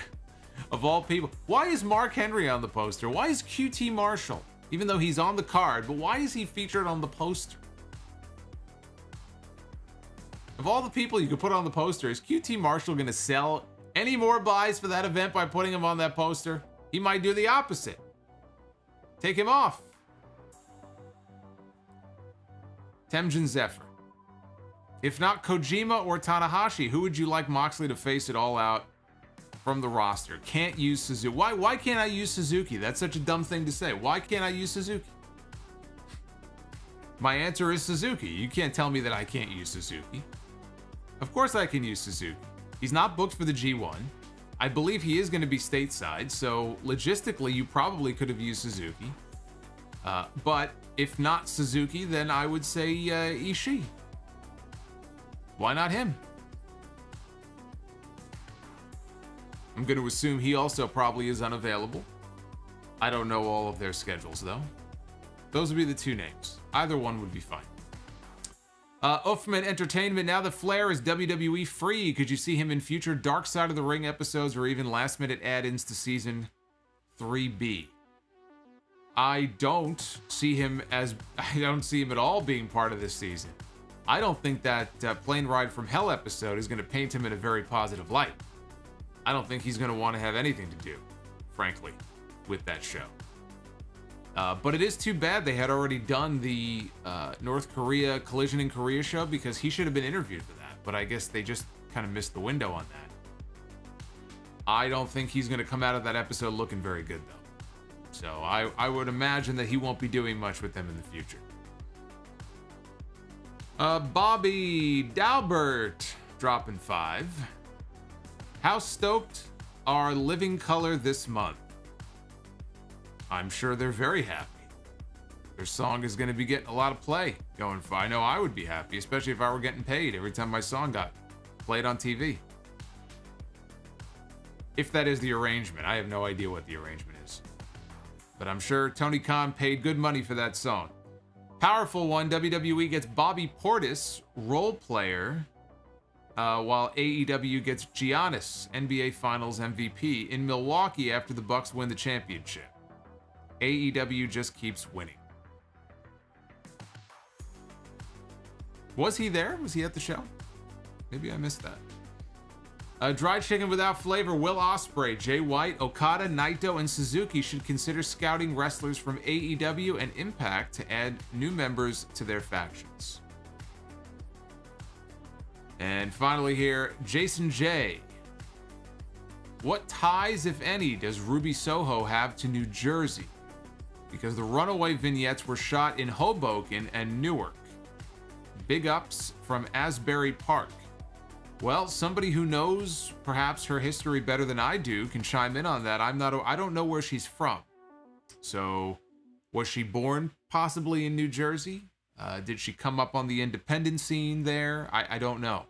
S3: Of all people. Why is Mark Henry on the poster? Why is QT Marshall? Even though he's on the card, but why is he featured on the poster? Of all the people you could put on the poster, is QT Marshall gonna sell any more buys for that event by putting him on that poster? He might do the opposite. Take him off. Temjin Zephyr. If not Kojima or Tanahashi, who would you like Moxley to face it All Out from the roster? Can't use Suzuki. Why can't I use Suzuki? That's such a dumb thing to say. Why can't I use Suzuki? My answer is Suzuki. You can't tell me that I can't use Suzuki. Of course I can use Suzuki. He's not booked for the G1. I believe he is going to be stateside, so logistically you probably could have used Suzuki. But if not Suzuki, then I would say Ishii. Why not him? I'm going to assume he also probably is unavailable. I don't know all of their schedules, though. Those would be the two names. Either one would be fine. Uffman Entertainment, now that Flair is WWE free, could you see him in future Dark Side of the Ring episodes or even last-minute add-ins to Season 3B? I don't see him at all being part of this season. I don't think that Plane Ride from Hell episode is going to paint him in a very positive light. I don't think he's going to want to have anything to do, frankly, with that show. But it is too bad they had already done the North Korea Collision in Korea show, because he should have been interviewed for that. But I guess they just kind of missed the window on that. I don't think he's going to come out of that episode looking very good, though. So I would imagine that he won't be doing much with them in the future. Bobby Dalbert dropping 5. How stoked are Living Color this month? I'm sure they're very happy. Their song is going to be getting a lot of play going forward. I know I would be happy, especially if I were getting paid every time my song got played on TV. If that is the arrangement. I have no idea what the arrangement is. But I'm sure Tony Khan paid good money for that song. Powerful one, WWE gets Bobby Portis, role player, while AEW gets Giannis, NBA Finals MVP, in Milwaukee after the Bucks win the championship. AEW just keeps winning. Was he there? Was he at the show? Maybe I missed that. Dry Chicken Without Flavor, Will Ospreay, Jay White, Okada, Naito, and Suzuki should consider scouting wrestlers from AEW and Impact to add new members to their factions. And finally here, Jason J. What ties, if any, does Ruby Soho have to New Jersey? Because the Runaway vignettes were shot in Hoboken and Newark. Big ups from Asbury Park. Well, somebody who knows perhaps her history better than I do can chime in on that. I don't know where she's from. So, was she born possibly in New Jersey? Did she come up on the independent scene there? I don't know.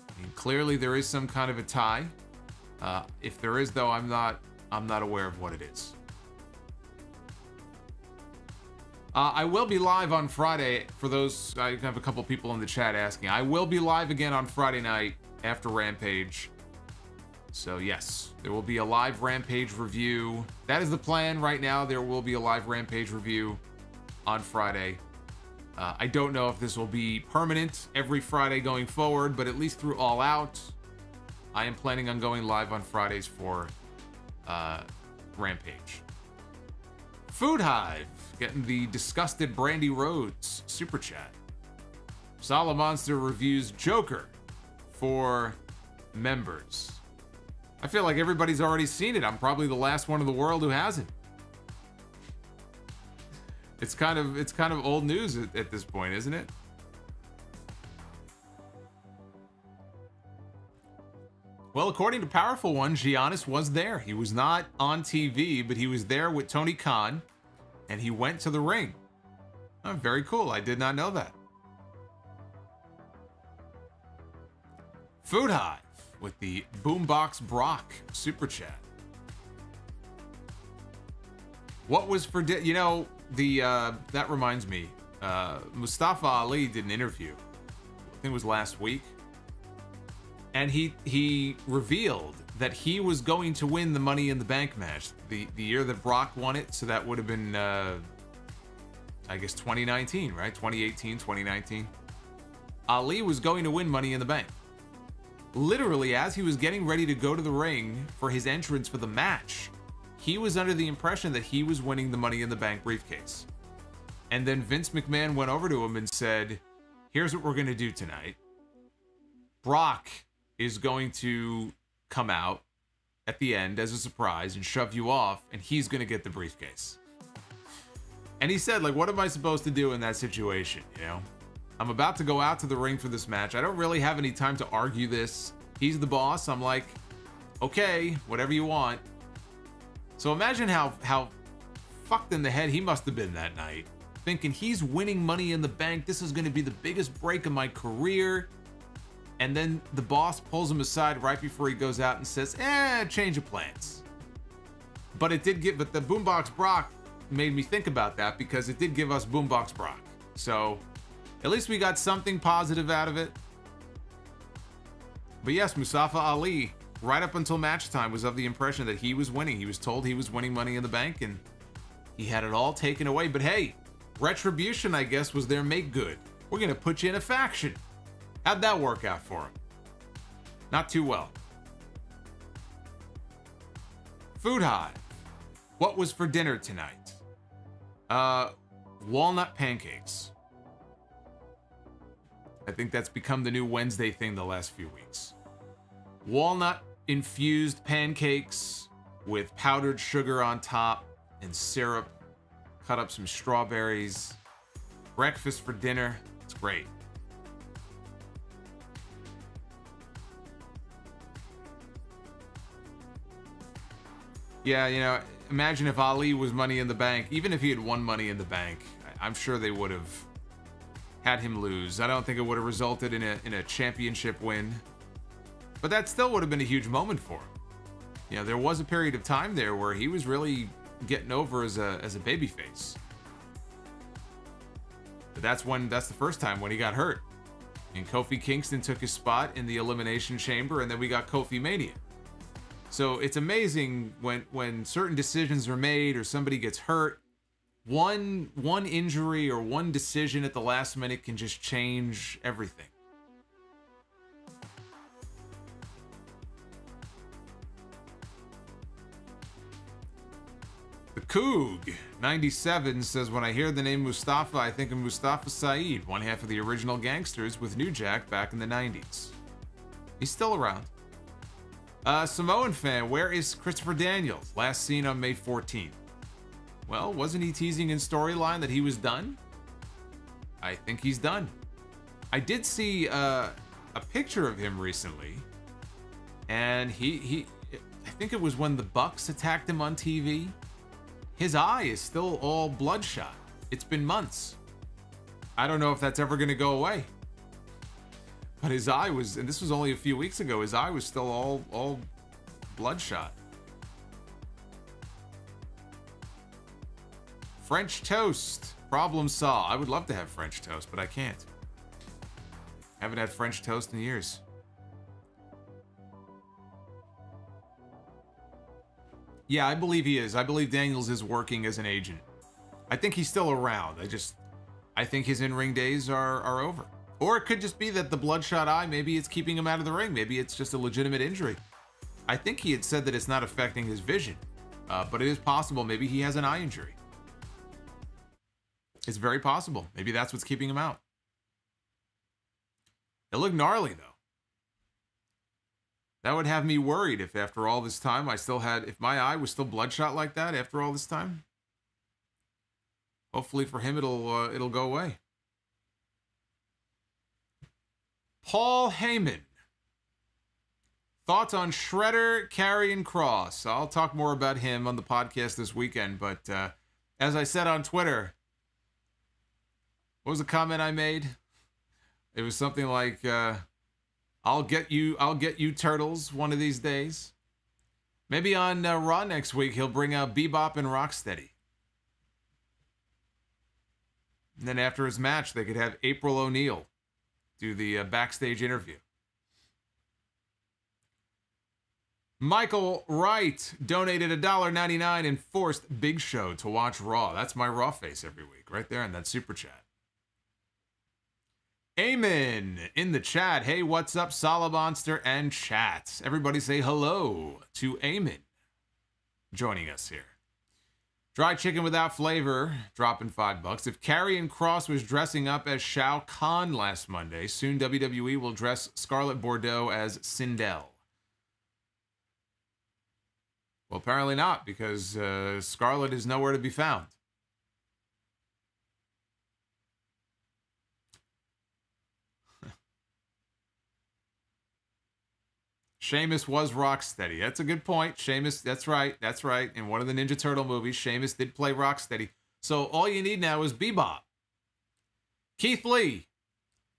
S3: I mean, clearly there is some kind of a tie. If there is, though, I'm not aware of what it is. I will be live on Friday. For those, I have a couple people in the chat asking. I will be live again on Friday night after Rampage. So yes, there will be a live Rampage review. That is the plan right now. There will be a live Rampage review on Friday. I don't know if this will be permanent every Friday going forward, but at least through All Out, I am planning on going live on Fridays for Rampage. Food Hive getting the Disgusted Brandy Rhodes super chat. Solomonster reviews Joker for members. I feel like everybody's already seen it. I'm probably the last one in the world who hasn't. It's kind of old news at this point, isn't it? Well, according to Powerful One, Giannis was there. He was not on TV, but he was there with Tony Khan, and he went to the ring. Oh, very cool. I did not know that. Food Hive with the Boombox Brock super chat. What was for that reminds me. Mustafa Ali did an interview. I think it was last week. And he revealed that he was going to win the Money in the Bank match the year that Brock won it. So that would have been, I guess, 2019, right? 2018, 2019. Ali was going to win Money in the Bank. Literally, as he was getting ready to go to the ring for his entrance for the match, he was under the impression that he was winning the Money in the Bank briefcase. And then Vince McMahon went over to him and said, here's what we're going to do tonight. Brock is going to come out at the end as a surprise and shove you off, and he's going to get the briefcase. And he said, like, what am I supposed to do in that situation, you know? I'm about to go out to the ring for this match. I don't really have any time to argue this. He's the boss. I'm like, okay, whatever you want. So imagine how fucked in the head he must have been that night, thinking he's winning Money in the Bank. This is going to be the biggest break of my career. And then the boss pulls him aside right before he goes out and says, change of plans. But the Boombox Brock made me think about that, because it did give us Boombox Brock. So at least we got something positive out of it. But yes, Mustafa Ali, right up until match time, was of the impression that he was winning. He was told he was winning Money in the Bank, and he had it all taken away. But hey, Retribution, I guess, was their make good We're going to put you in a faction. How'd that work out for him? Not too well. Food Hive. What was for dinner tonight? Walnut pancakes. I think that's become the new Wednesday thing the last few weeks. Walnut infused pancakes with powdered sugar on top and syrup. Cut up some strawberries. Breakfast for dinner. It's great. Yeah, you know, imagine if Ali was Money in the Bank. Even if he had won Money in the Bank, I'm sure they would have had him lose. I don't think it would have resulted in a championship win. But that still would have been a huge moment for him. You know, there was a period of time there where he was really getting over as a babyface. But that's the first time when he got hurt. And Kofi Kingston took his spot in the Elimination Chamber, and then we got Kofi Mania. So it's amazing when certain decisions are made or somebody gets hurt, one injury or one decision at the last minute can just change everything. The Coog 97 says, when I hear the name Mustafa, I think of Mustafa Saeed, one half of the original Gangsters with New Jack back in the 90s. He's still around. Samoan fan, where is Christopher Daniels? Last seen on May 14th. Well, wasn't he teasing in storyline that he was done? I think he's done. I did see a picture of him recently, and I think it was when the Bucks attacked him on TV. His eye is still all bloodshot. It's been months. I don't know if that's ever going to go away. But his eye was, and this was only a few weeks ago, his eye was still all bloodshot. French toast. Problem solved. I would love to have French toast, but I can't. Haven't had French toast in years. Yeah, I believe he is. I believe Daniels is working as an agent. I think he's still around. I think his in-ring days are over. Or it could just be that the bloodshot eye, maybe it's keeping him out of the ring. Maybe it's just a legitimate injury. I think he had said that it's not affecting his vision. But it is possible maybe he has an eye injury. It's very possible. Maybe that's what's keeping him out. It looked gnarly, though. That would have me worried if after all this time if my eye was still bloodshot like that after all this time. Hopefully for him it'll go away. Paul Heyman. Thoughts on Shredder, Karrion Kross. I'll talk more about him on the podcast this weekend, but as I said on Twitter, what was the comment I made? It was something like, I'll get you turtles one of these days. Maybe on Raw next week, he'll bring out Bebop and Rocksteady. And then after his match, they could have April O'Neil do the backstage interview. Michael Wright donated $1.99 and forced Big Show to watch Raw. That's my Raw face every week, right there in that super chat. Amen in the chat. Hey, what's up, Solomonster and chat? Everybody say hello to Amen joining us here. Dry chicken without flavor, dropping $5. If Karrion Kross was dressing up as Shao Kahn last Monday, soon WWE will dress Scarlett Bordeaux as Sindel. Well, apparently not, because Scarlett is nowhere to be found. Sheamus was Rocksteady. That's a good point. Sheamus, that's right. In one of the Ninja Turtle movies, Sheamus did play Rocksteady. So all you need now is Bebop. Keith Lee.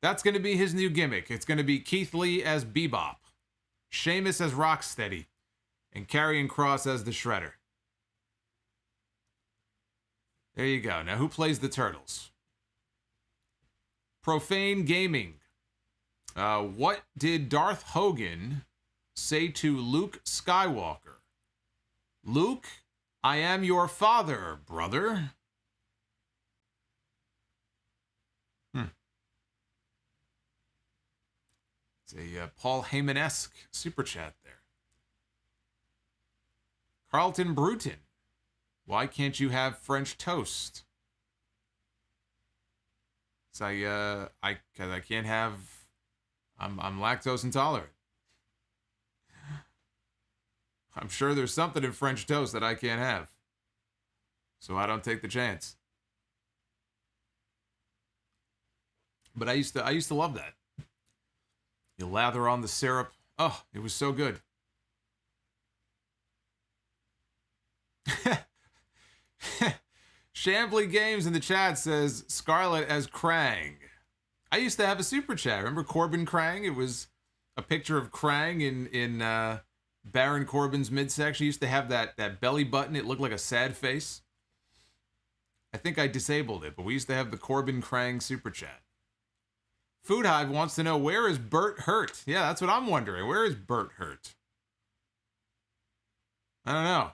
S3: That's going to be his new gimmick. It's going to be Keith Lee as Bebop, Sheamus as Rocksteady, and Karrion Kross as the Shredder. There you go. Now, who plays the Turtles? Profane Gaming. What did Darth Hogan say to Luke Skywalker? Luke, I am your father, brother. It's a Paul Heyman-esque super chat there. Carlton Bruton. Why can't you have French toast? So cause I can't have. I'm lactose intolerant. I'm sure there's something in French toast that I can't have. So I don't take the chance. But I used to love that. You lather on the syrup. Oh, it was so good. Shambly Games in the chat says Scarlett as Krang. I used to have a super chat. Remember Corbin Krang? It was a picture of Krang in Baron Corbin's midsection. He used to have that belly button. It looked like a sad face. I think I disabled it, but we used to have the Corbin Krang super chat. Food Hive wants to know, where is Bert Hurt? Yeah, that's what I'm wondering. Where is Bert Hurt? I don't know.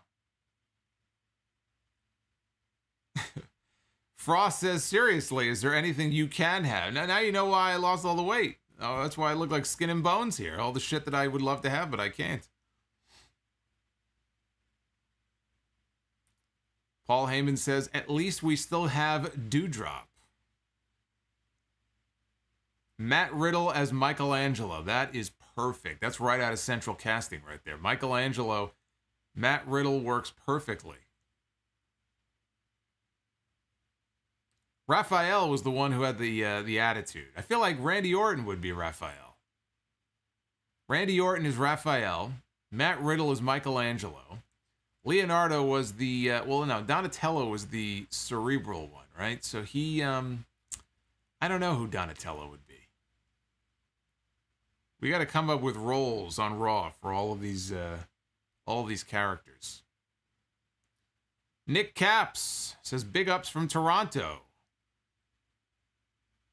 S3: Frost says, seriously, is there anything you can have? Now you know why I lost all the weight. Oh, that's why I look like skin and bones here. All the shit that I would love to have, but I can't. Paul Heyman says, at least we still have Dewdrop. Matt Riddle as Michelangelo. That is perfect. That's right out of Central Casting right there. Michelangelo, Matt Riddle works perfectly. Raphael was the one who had the attitude. I feel like Randy Orton would be Raphael. Randy Orton is Raphael. Matt Riddle is Michelangelo. Leonardo was the, Donatello was the cerebral one, right? So he, I don't know who Donatello would be. We got to come up with roles on Raw for all of these characters. Nick Caps says, big ups from Toronto.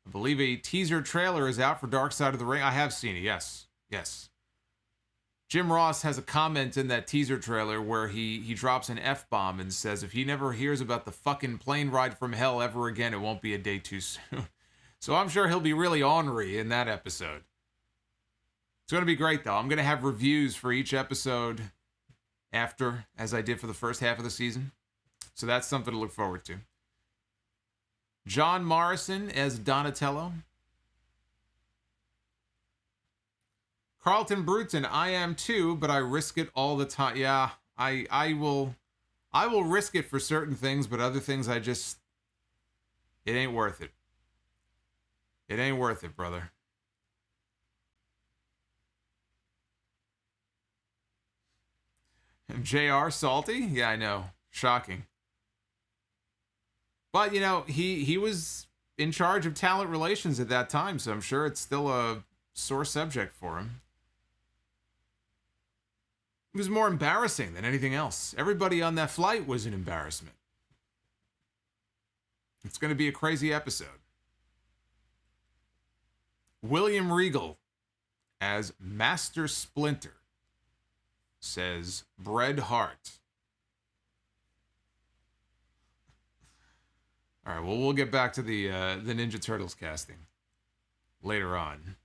S3: I believe a teaser trailer is out for Dark Side of the Ring. I have seen it, yes. Jim Ross has a comment in that teaser trailer where he drops an F-bomb and says, if he never hears about the fucking plane ride from hell ever again, it won't be a day too soon. So I'm sure he'll be really ornery in that episode. It's going to be great, though. I'm going to have reviews for each episode after, as I did for the first half of the season. So that's something to look forward to. John Morrison as Donatello. Carlton Bruton, I am too, but I risk it all the time. Yeah, I will risk it for certain things, but other things it ain't worth it. It ain't worth it, brother. JR Salty? Yeah, I know. Shocking. But, he was in charge of talent relations at that time, so I'm sure it's still a sore subject for him. It was more embarrassing than anything else. Everybody on that flight was an embarrassment. It's going to be a crazy episode. William Regal as Master Splinter says Bret Hart. All right, well, we'll get back to the Ninja Turtles casting later on.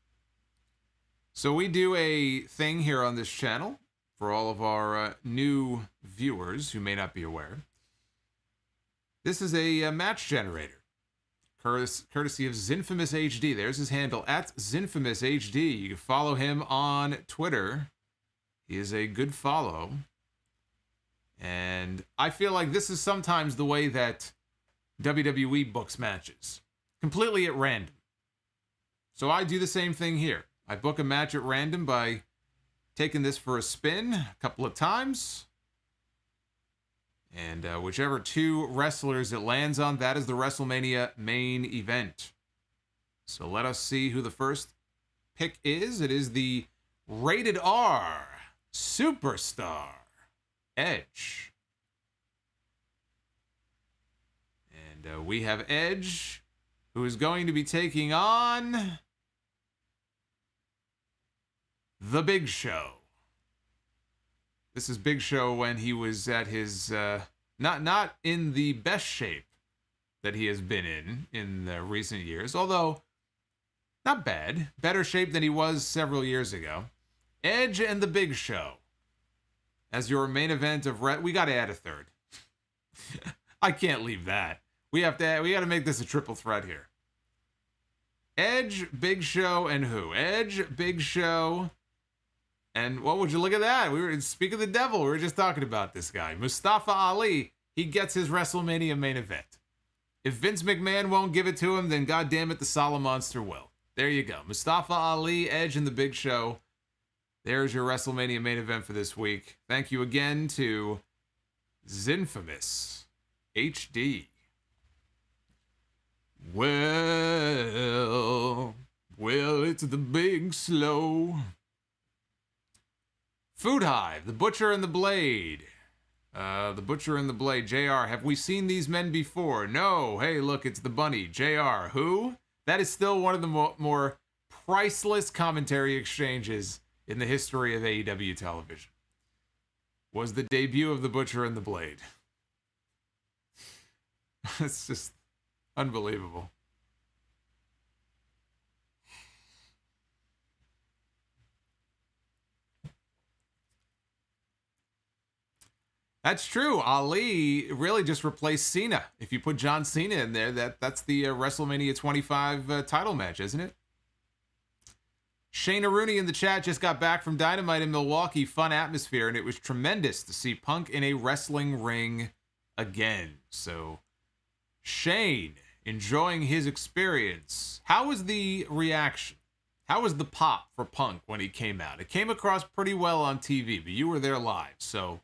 S3: So we do a thing here on this channel for all of our new viewers who may not be aware. This is a match generator, courtesy of Zinfamous HD. There's his handle, @ZinfamousHD. You can follow him on Twitter. He is a good follow. And I feel like this is sometimes the way that WWE books matches. Completely at random. So I do the same thing here. I book a match at random by taking this for a spin a couple of times. And whichever two wrestlers it lands on, that is the WrestleMania main event. So let us see who the first pick is. It is the Rated R Superstar Edge. And we have Edge, who is going to be taking on The Big Show. This is Big Show when he was at his, not in the best shape that he has been in recent years. Although, Not bad. Better shape than he was several years ago. Edge and the Big Show. As your main event of... we got to add a third. I can't leave that. We got to make this a triple threat here. Edge, Big Show, and who? Edge, Big Show, and what would you look at that? Speak of the devil, we were just talking about this guy. Mustafa Ali, he gets his WrestleMania main event. If Vince McMahon won't give it to him, then goddammit, the Solomonster will. There you go. Mustafa Ali, Edge, and the Big Show. There's your WrestleMania main event for this week. Thank you again to Zinfamous HD. Well, it's the Big Slow. Food Hive, the Butcher and the Blade. The Butcher and the Blade. JR, have we seen these men before? No. Hey, look, it's the Bunny. JR, who? That is still one of the more priceless commentary exchanges in the history of AEW television. Was the debut of the Butcher and the Blade. It's just unbelievable. That's true. Ali really just replaced Cena. If you put John Cena in there, that's the WrestleMania 25 title match, isn't it? Shayna Rooney in the chat just got back from Dynamite in Milwaukee. Fun atmosphere, and it was tremendous to see Punk in a wrestling ring again. So, Shane, enjoying his experience. How was the reaction? How was the pop for Punk when he came out? It came across pretty well on TV, but you were there live, so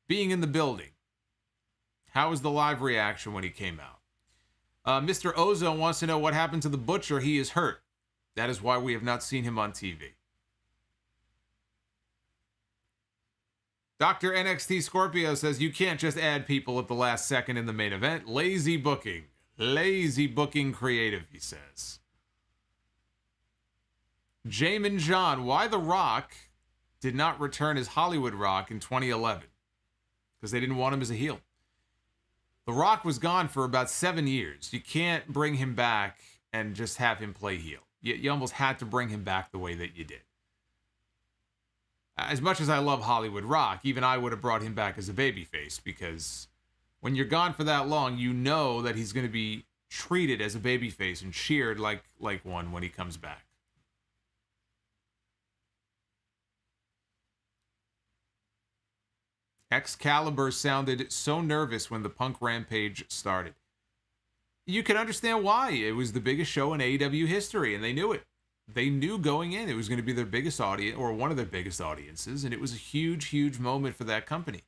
S3: being in the building, how was the live reaction when he came out? Mr. Ozone wants to know what happened to the Butcher. He is hurt. That is why we have not seen him on TV. Dr. NXT Scorpio says you can't just add people at the last second in the main event. Lazy booking. Lazy booking creative, he says. Jamin John, why The Rock did not return as Hollywood Rock in 2011? Because they didn't want him as a heel. The Rock was gone for about 7 years. You can't bring him back and just have him play heel. You almost had to bring him back the way that you did. As much as I love Hollywood Rock, even I would have brought him back as a babyface, because when you're gone for that long, you know that he's going to be treated as a babyface and cheered like one when he comes back. Excalibur sounded so nervous when the Punk Rampage started. You can understand why. It was the biggest show in AEW history, and they knew it. They knew going in it was going to be their biggest audience, or one of their biggest audiences, and it was a huge, huge moment for that company.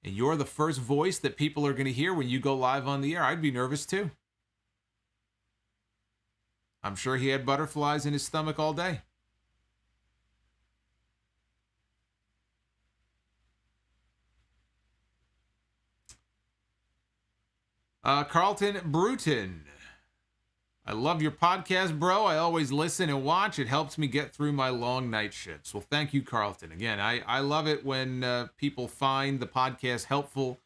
S3: And you're the first voice that people are going to hear when you go live on the air. I'd be nervous too. I'm sure he had butterflies in his stomach all day. Carlton Bruton. I love your podcast, bro. I always listen and watch. It helps me get through my long night shifts. Well, thank you, Carlton. Again, I love it when people find the podcast helpful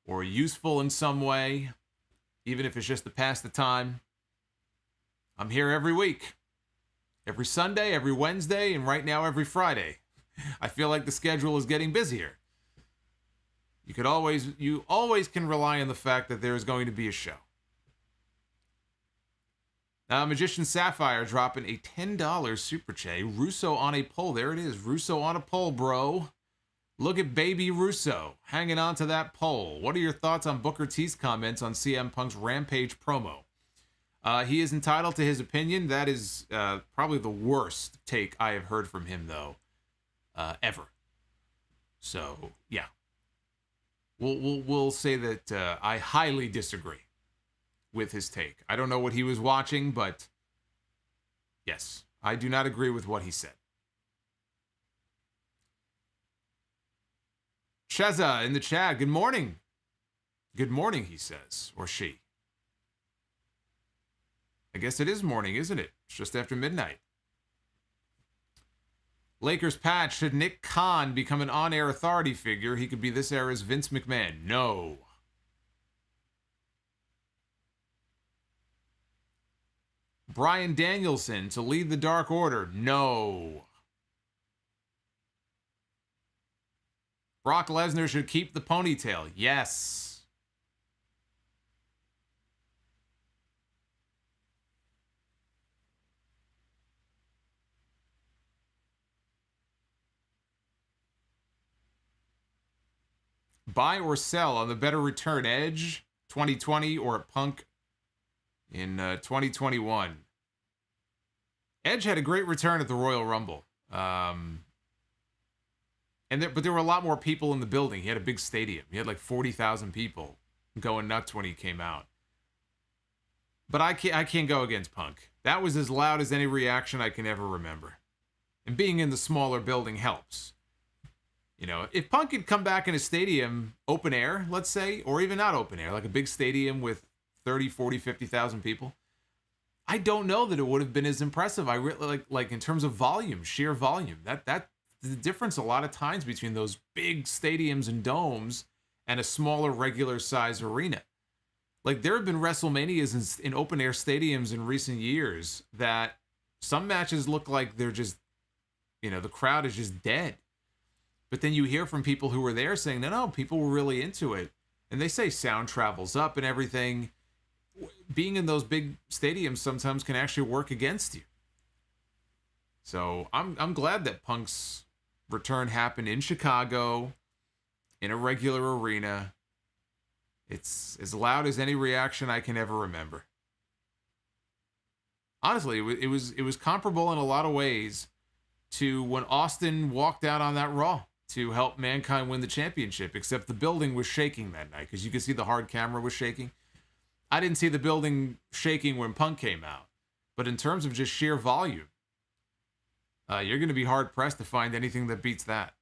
S3: or useful in some way, even if it's just to pass the time. I'm here every week. Every Sunday, every Wednesday, and right now every Friday. I feel like the schedule is getting busier. You always can rely on the fact that there is going to be a show. Magician Sapphire dropping a $10 super chat. Russo on a pole. There it is. Russo on a pole, bro. Look at baby Russo hanging on to that pole. What are your thoughts on Booker T's comments on CM Punk's Rampage promo? He is entitled to his opinion. That is probably the worst take I have heard from him, though, ever. So, yeah. We'll say that I highly disagree with his take. I don't know what he was watching, but yes, I do not agree with what he said. Sheza in the chat, good morning. Good morning, he says, or she. I guess it is morning, isn't it? It's just after midnight. Lakers patch, should Nick Khan become an on-air authority figure? He could be this era's Vince McMahon. No. Bryan Danielson to lead the Dark Order. No. Brock Lesnar should keep the ponytail. Yes. Buy or sell on the better return, Edge 2020 or Punk in 2021. Edge had a great return at the Royal Rumble. But there were a lot more people in the building. He had a big stadium. He had like 40,000 people going nuts when he came out. But I can't go against Punk. That was as loud as any reaction I can ever remember. And being in the smaller building helps. You know, if Punk had come back in a stadium, open air, let's say, or even not open air, like a big stadium with 30, 40, 50,000 people, I don't know that it would have been as impressive. I really like in terms of volume, sheer volume. That's the difference a lot of times between those big stadiums and domes and a smaller regular size arena. Like there have been WrestleManias in open air stadiums in recent years that some matches look like they're just, you know, the crowd is just dead. But then you hear from people who were there saying, no, people were really into it. And they say sound travels up and everything. Being in those big stadiums sometimes can actually work against you. So I'm glad that Punk's return happened in Chicago, in a regular arena. It's as loud as any reaction I can ever remember. Honestly, it was comparable in a lot of ways to when Austin walked out on that Raw to help Mankind win the championship, except the building was shaking that night because you could see the hard camera was shaking. I didn't see the building shaking when Punk came out, but in terms of just sheer volume, you're going to be hard pressed to find anything that beats that.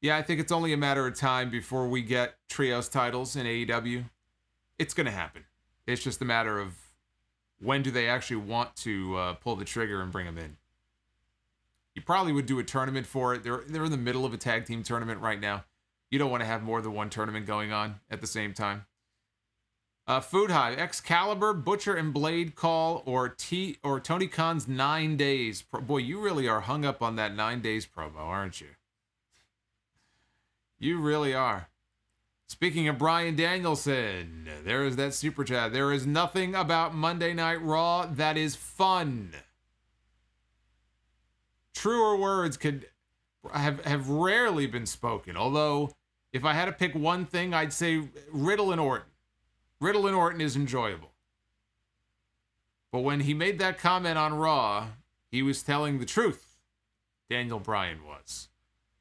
S3: Yeah, I think it's only a matter of time before we get trios titles in AEW. It's going to happen. It's just a matter of when do they actually want to pull the trigger and bring them in. You probably would do a tournament for it. They're in the middle of a tag team tournament right now. You don't want to have more than one tournament going on at the same time. Food Hive, Excalibur, Butcher and Blade call, or Tony Khan's 9 days. Boy, you really are hung up on that 9 days promo, aren't you? You really are. Speaking of Bryan Danielson, there is that super chat. There is nothing about Monday Night Raw that is fun. Truer words could have rarely been spoken. Although, if I had to pick one thing, I'd say Riddle and Orton. Riddle and Orton is enjoyable. But when he made that comment on Raw, he was telling the truth. Daniel Bryan was.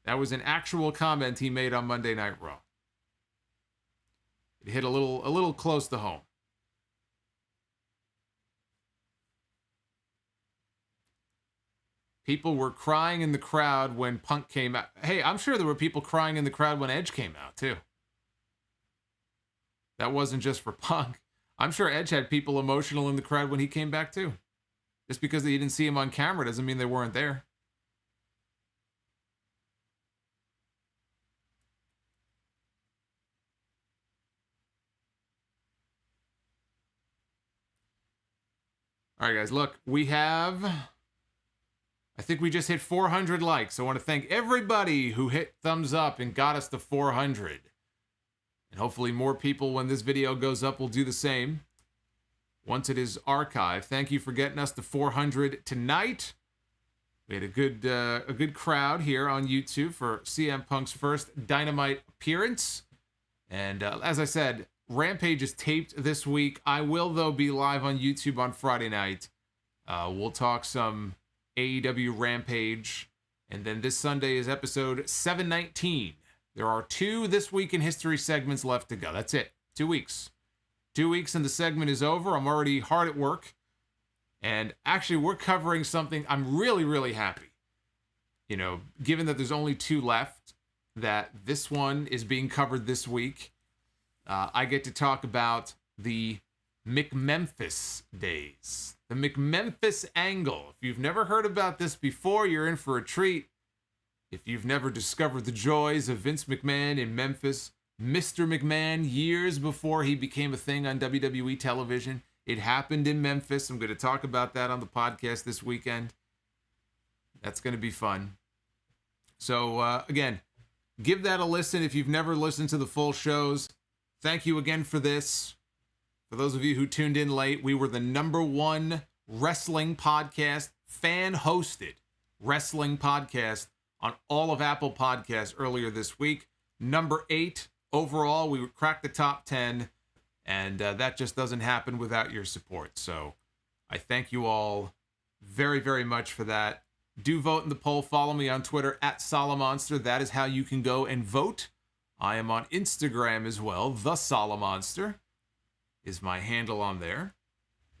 S3: That was an actual comment he made on Monday Night Raw. It hit a little close to home. People were crying in the crowd when Punk came out. Hey, I'm sure there were people crying in the crowd when Edge came out, too. That wasn't just for Punk. I'm sure Edge had people emotional in the crowd when he came back, too. Just because you didn't see him on camera doesn't mean they weren't there. All right, guys, look, I think we just hit 400 likes. I want to thank everybody who hit thumbs up and got us to 400. And hopefully more people, when this video goes up, will do the same once it is archived. Thank you for getting us to 400 tonight. We had a good crowd here on YouTube for CM Punk's first Dynamite appearance. And as I said, Rampage is taped this week. I will, though, be live on YouTube on Friday night. We'll talk some AEW Rampage. And then this Sunday is episode 719. There are 2 This Week in History segments left to go. That's it. 2 weeks. 2 weeks and the segment is over. I'm already hard at work. And actually, we're covering something I'm really, really happy. You know, given that there's only 2 left, that this one is being covered this week. I get to talk about the McMemphis days. The McMemphis angle. If you've never heard about this before, you're in for a treat. If you've never discovered the joys of Vince McMahon in Memphis, Mr. McMahon, years before he became a thing on WWE television, it happened in Memphis. I'm going to talk about that on the podcast this weekend. That's going to be fun. So, again, give that a listen if you've never listened to the full shows. Thank you again for this. For those of you who tuned in late, we were the #1 wrestling podcast, fan-hosted wrestling podcast on all of Apple Podcasts earlier this week. #8 overall. We cracked the top 10, and that just doesn't happen without your support. So I thank you all very, very much for that. Do vote in the poll. Follow me on Twitter @Solomonster. That is how you can go and vote. I am on Instagram as well. The Solomonster is my handle on there.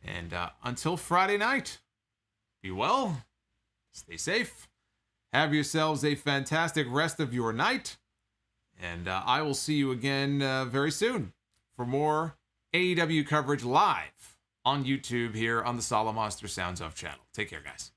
S3: And until Friday night, be well, stay safe, have yourselves a fantastic rest of your night, and I will see you again very soon for more AEW coverage live on YouTube here on the Solomonster Sounds Off channel. Take care, guys.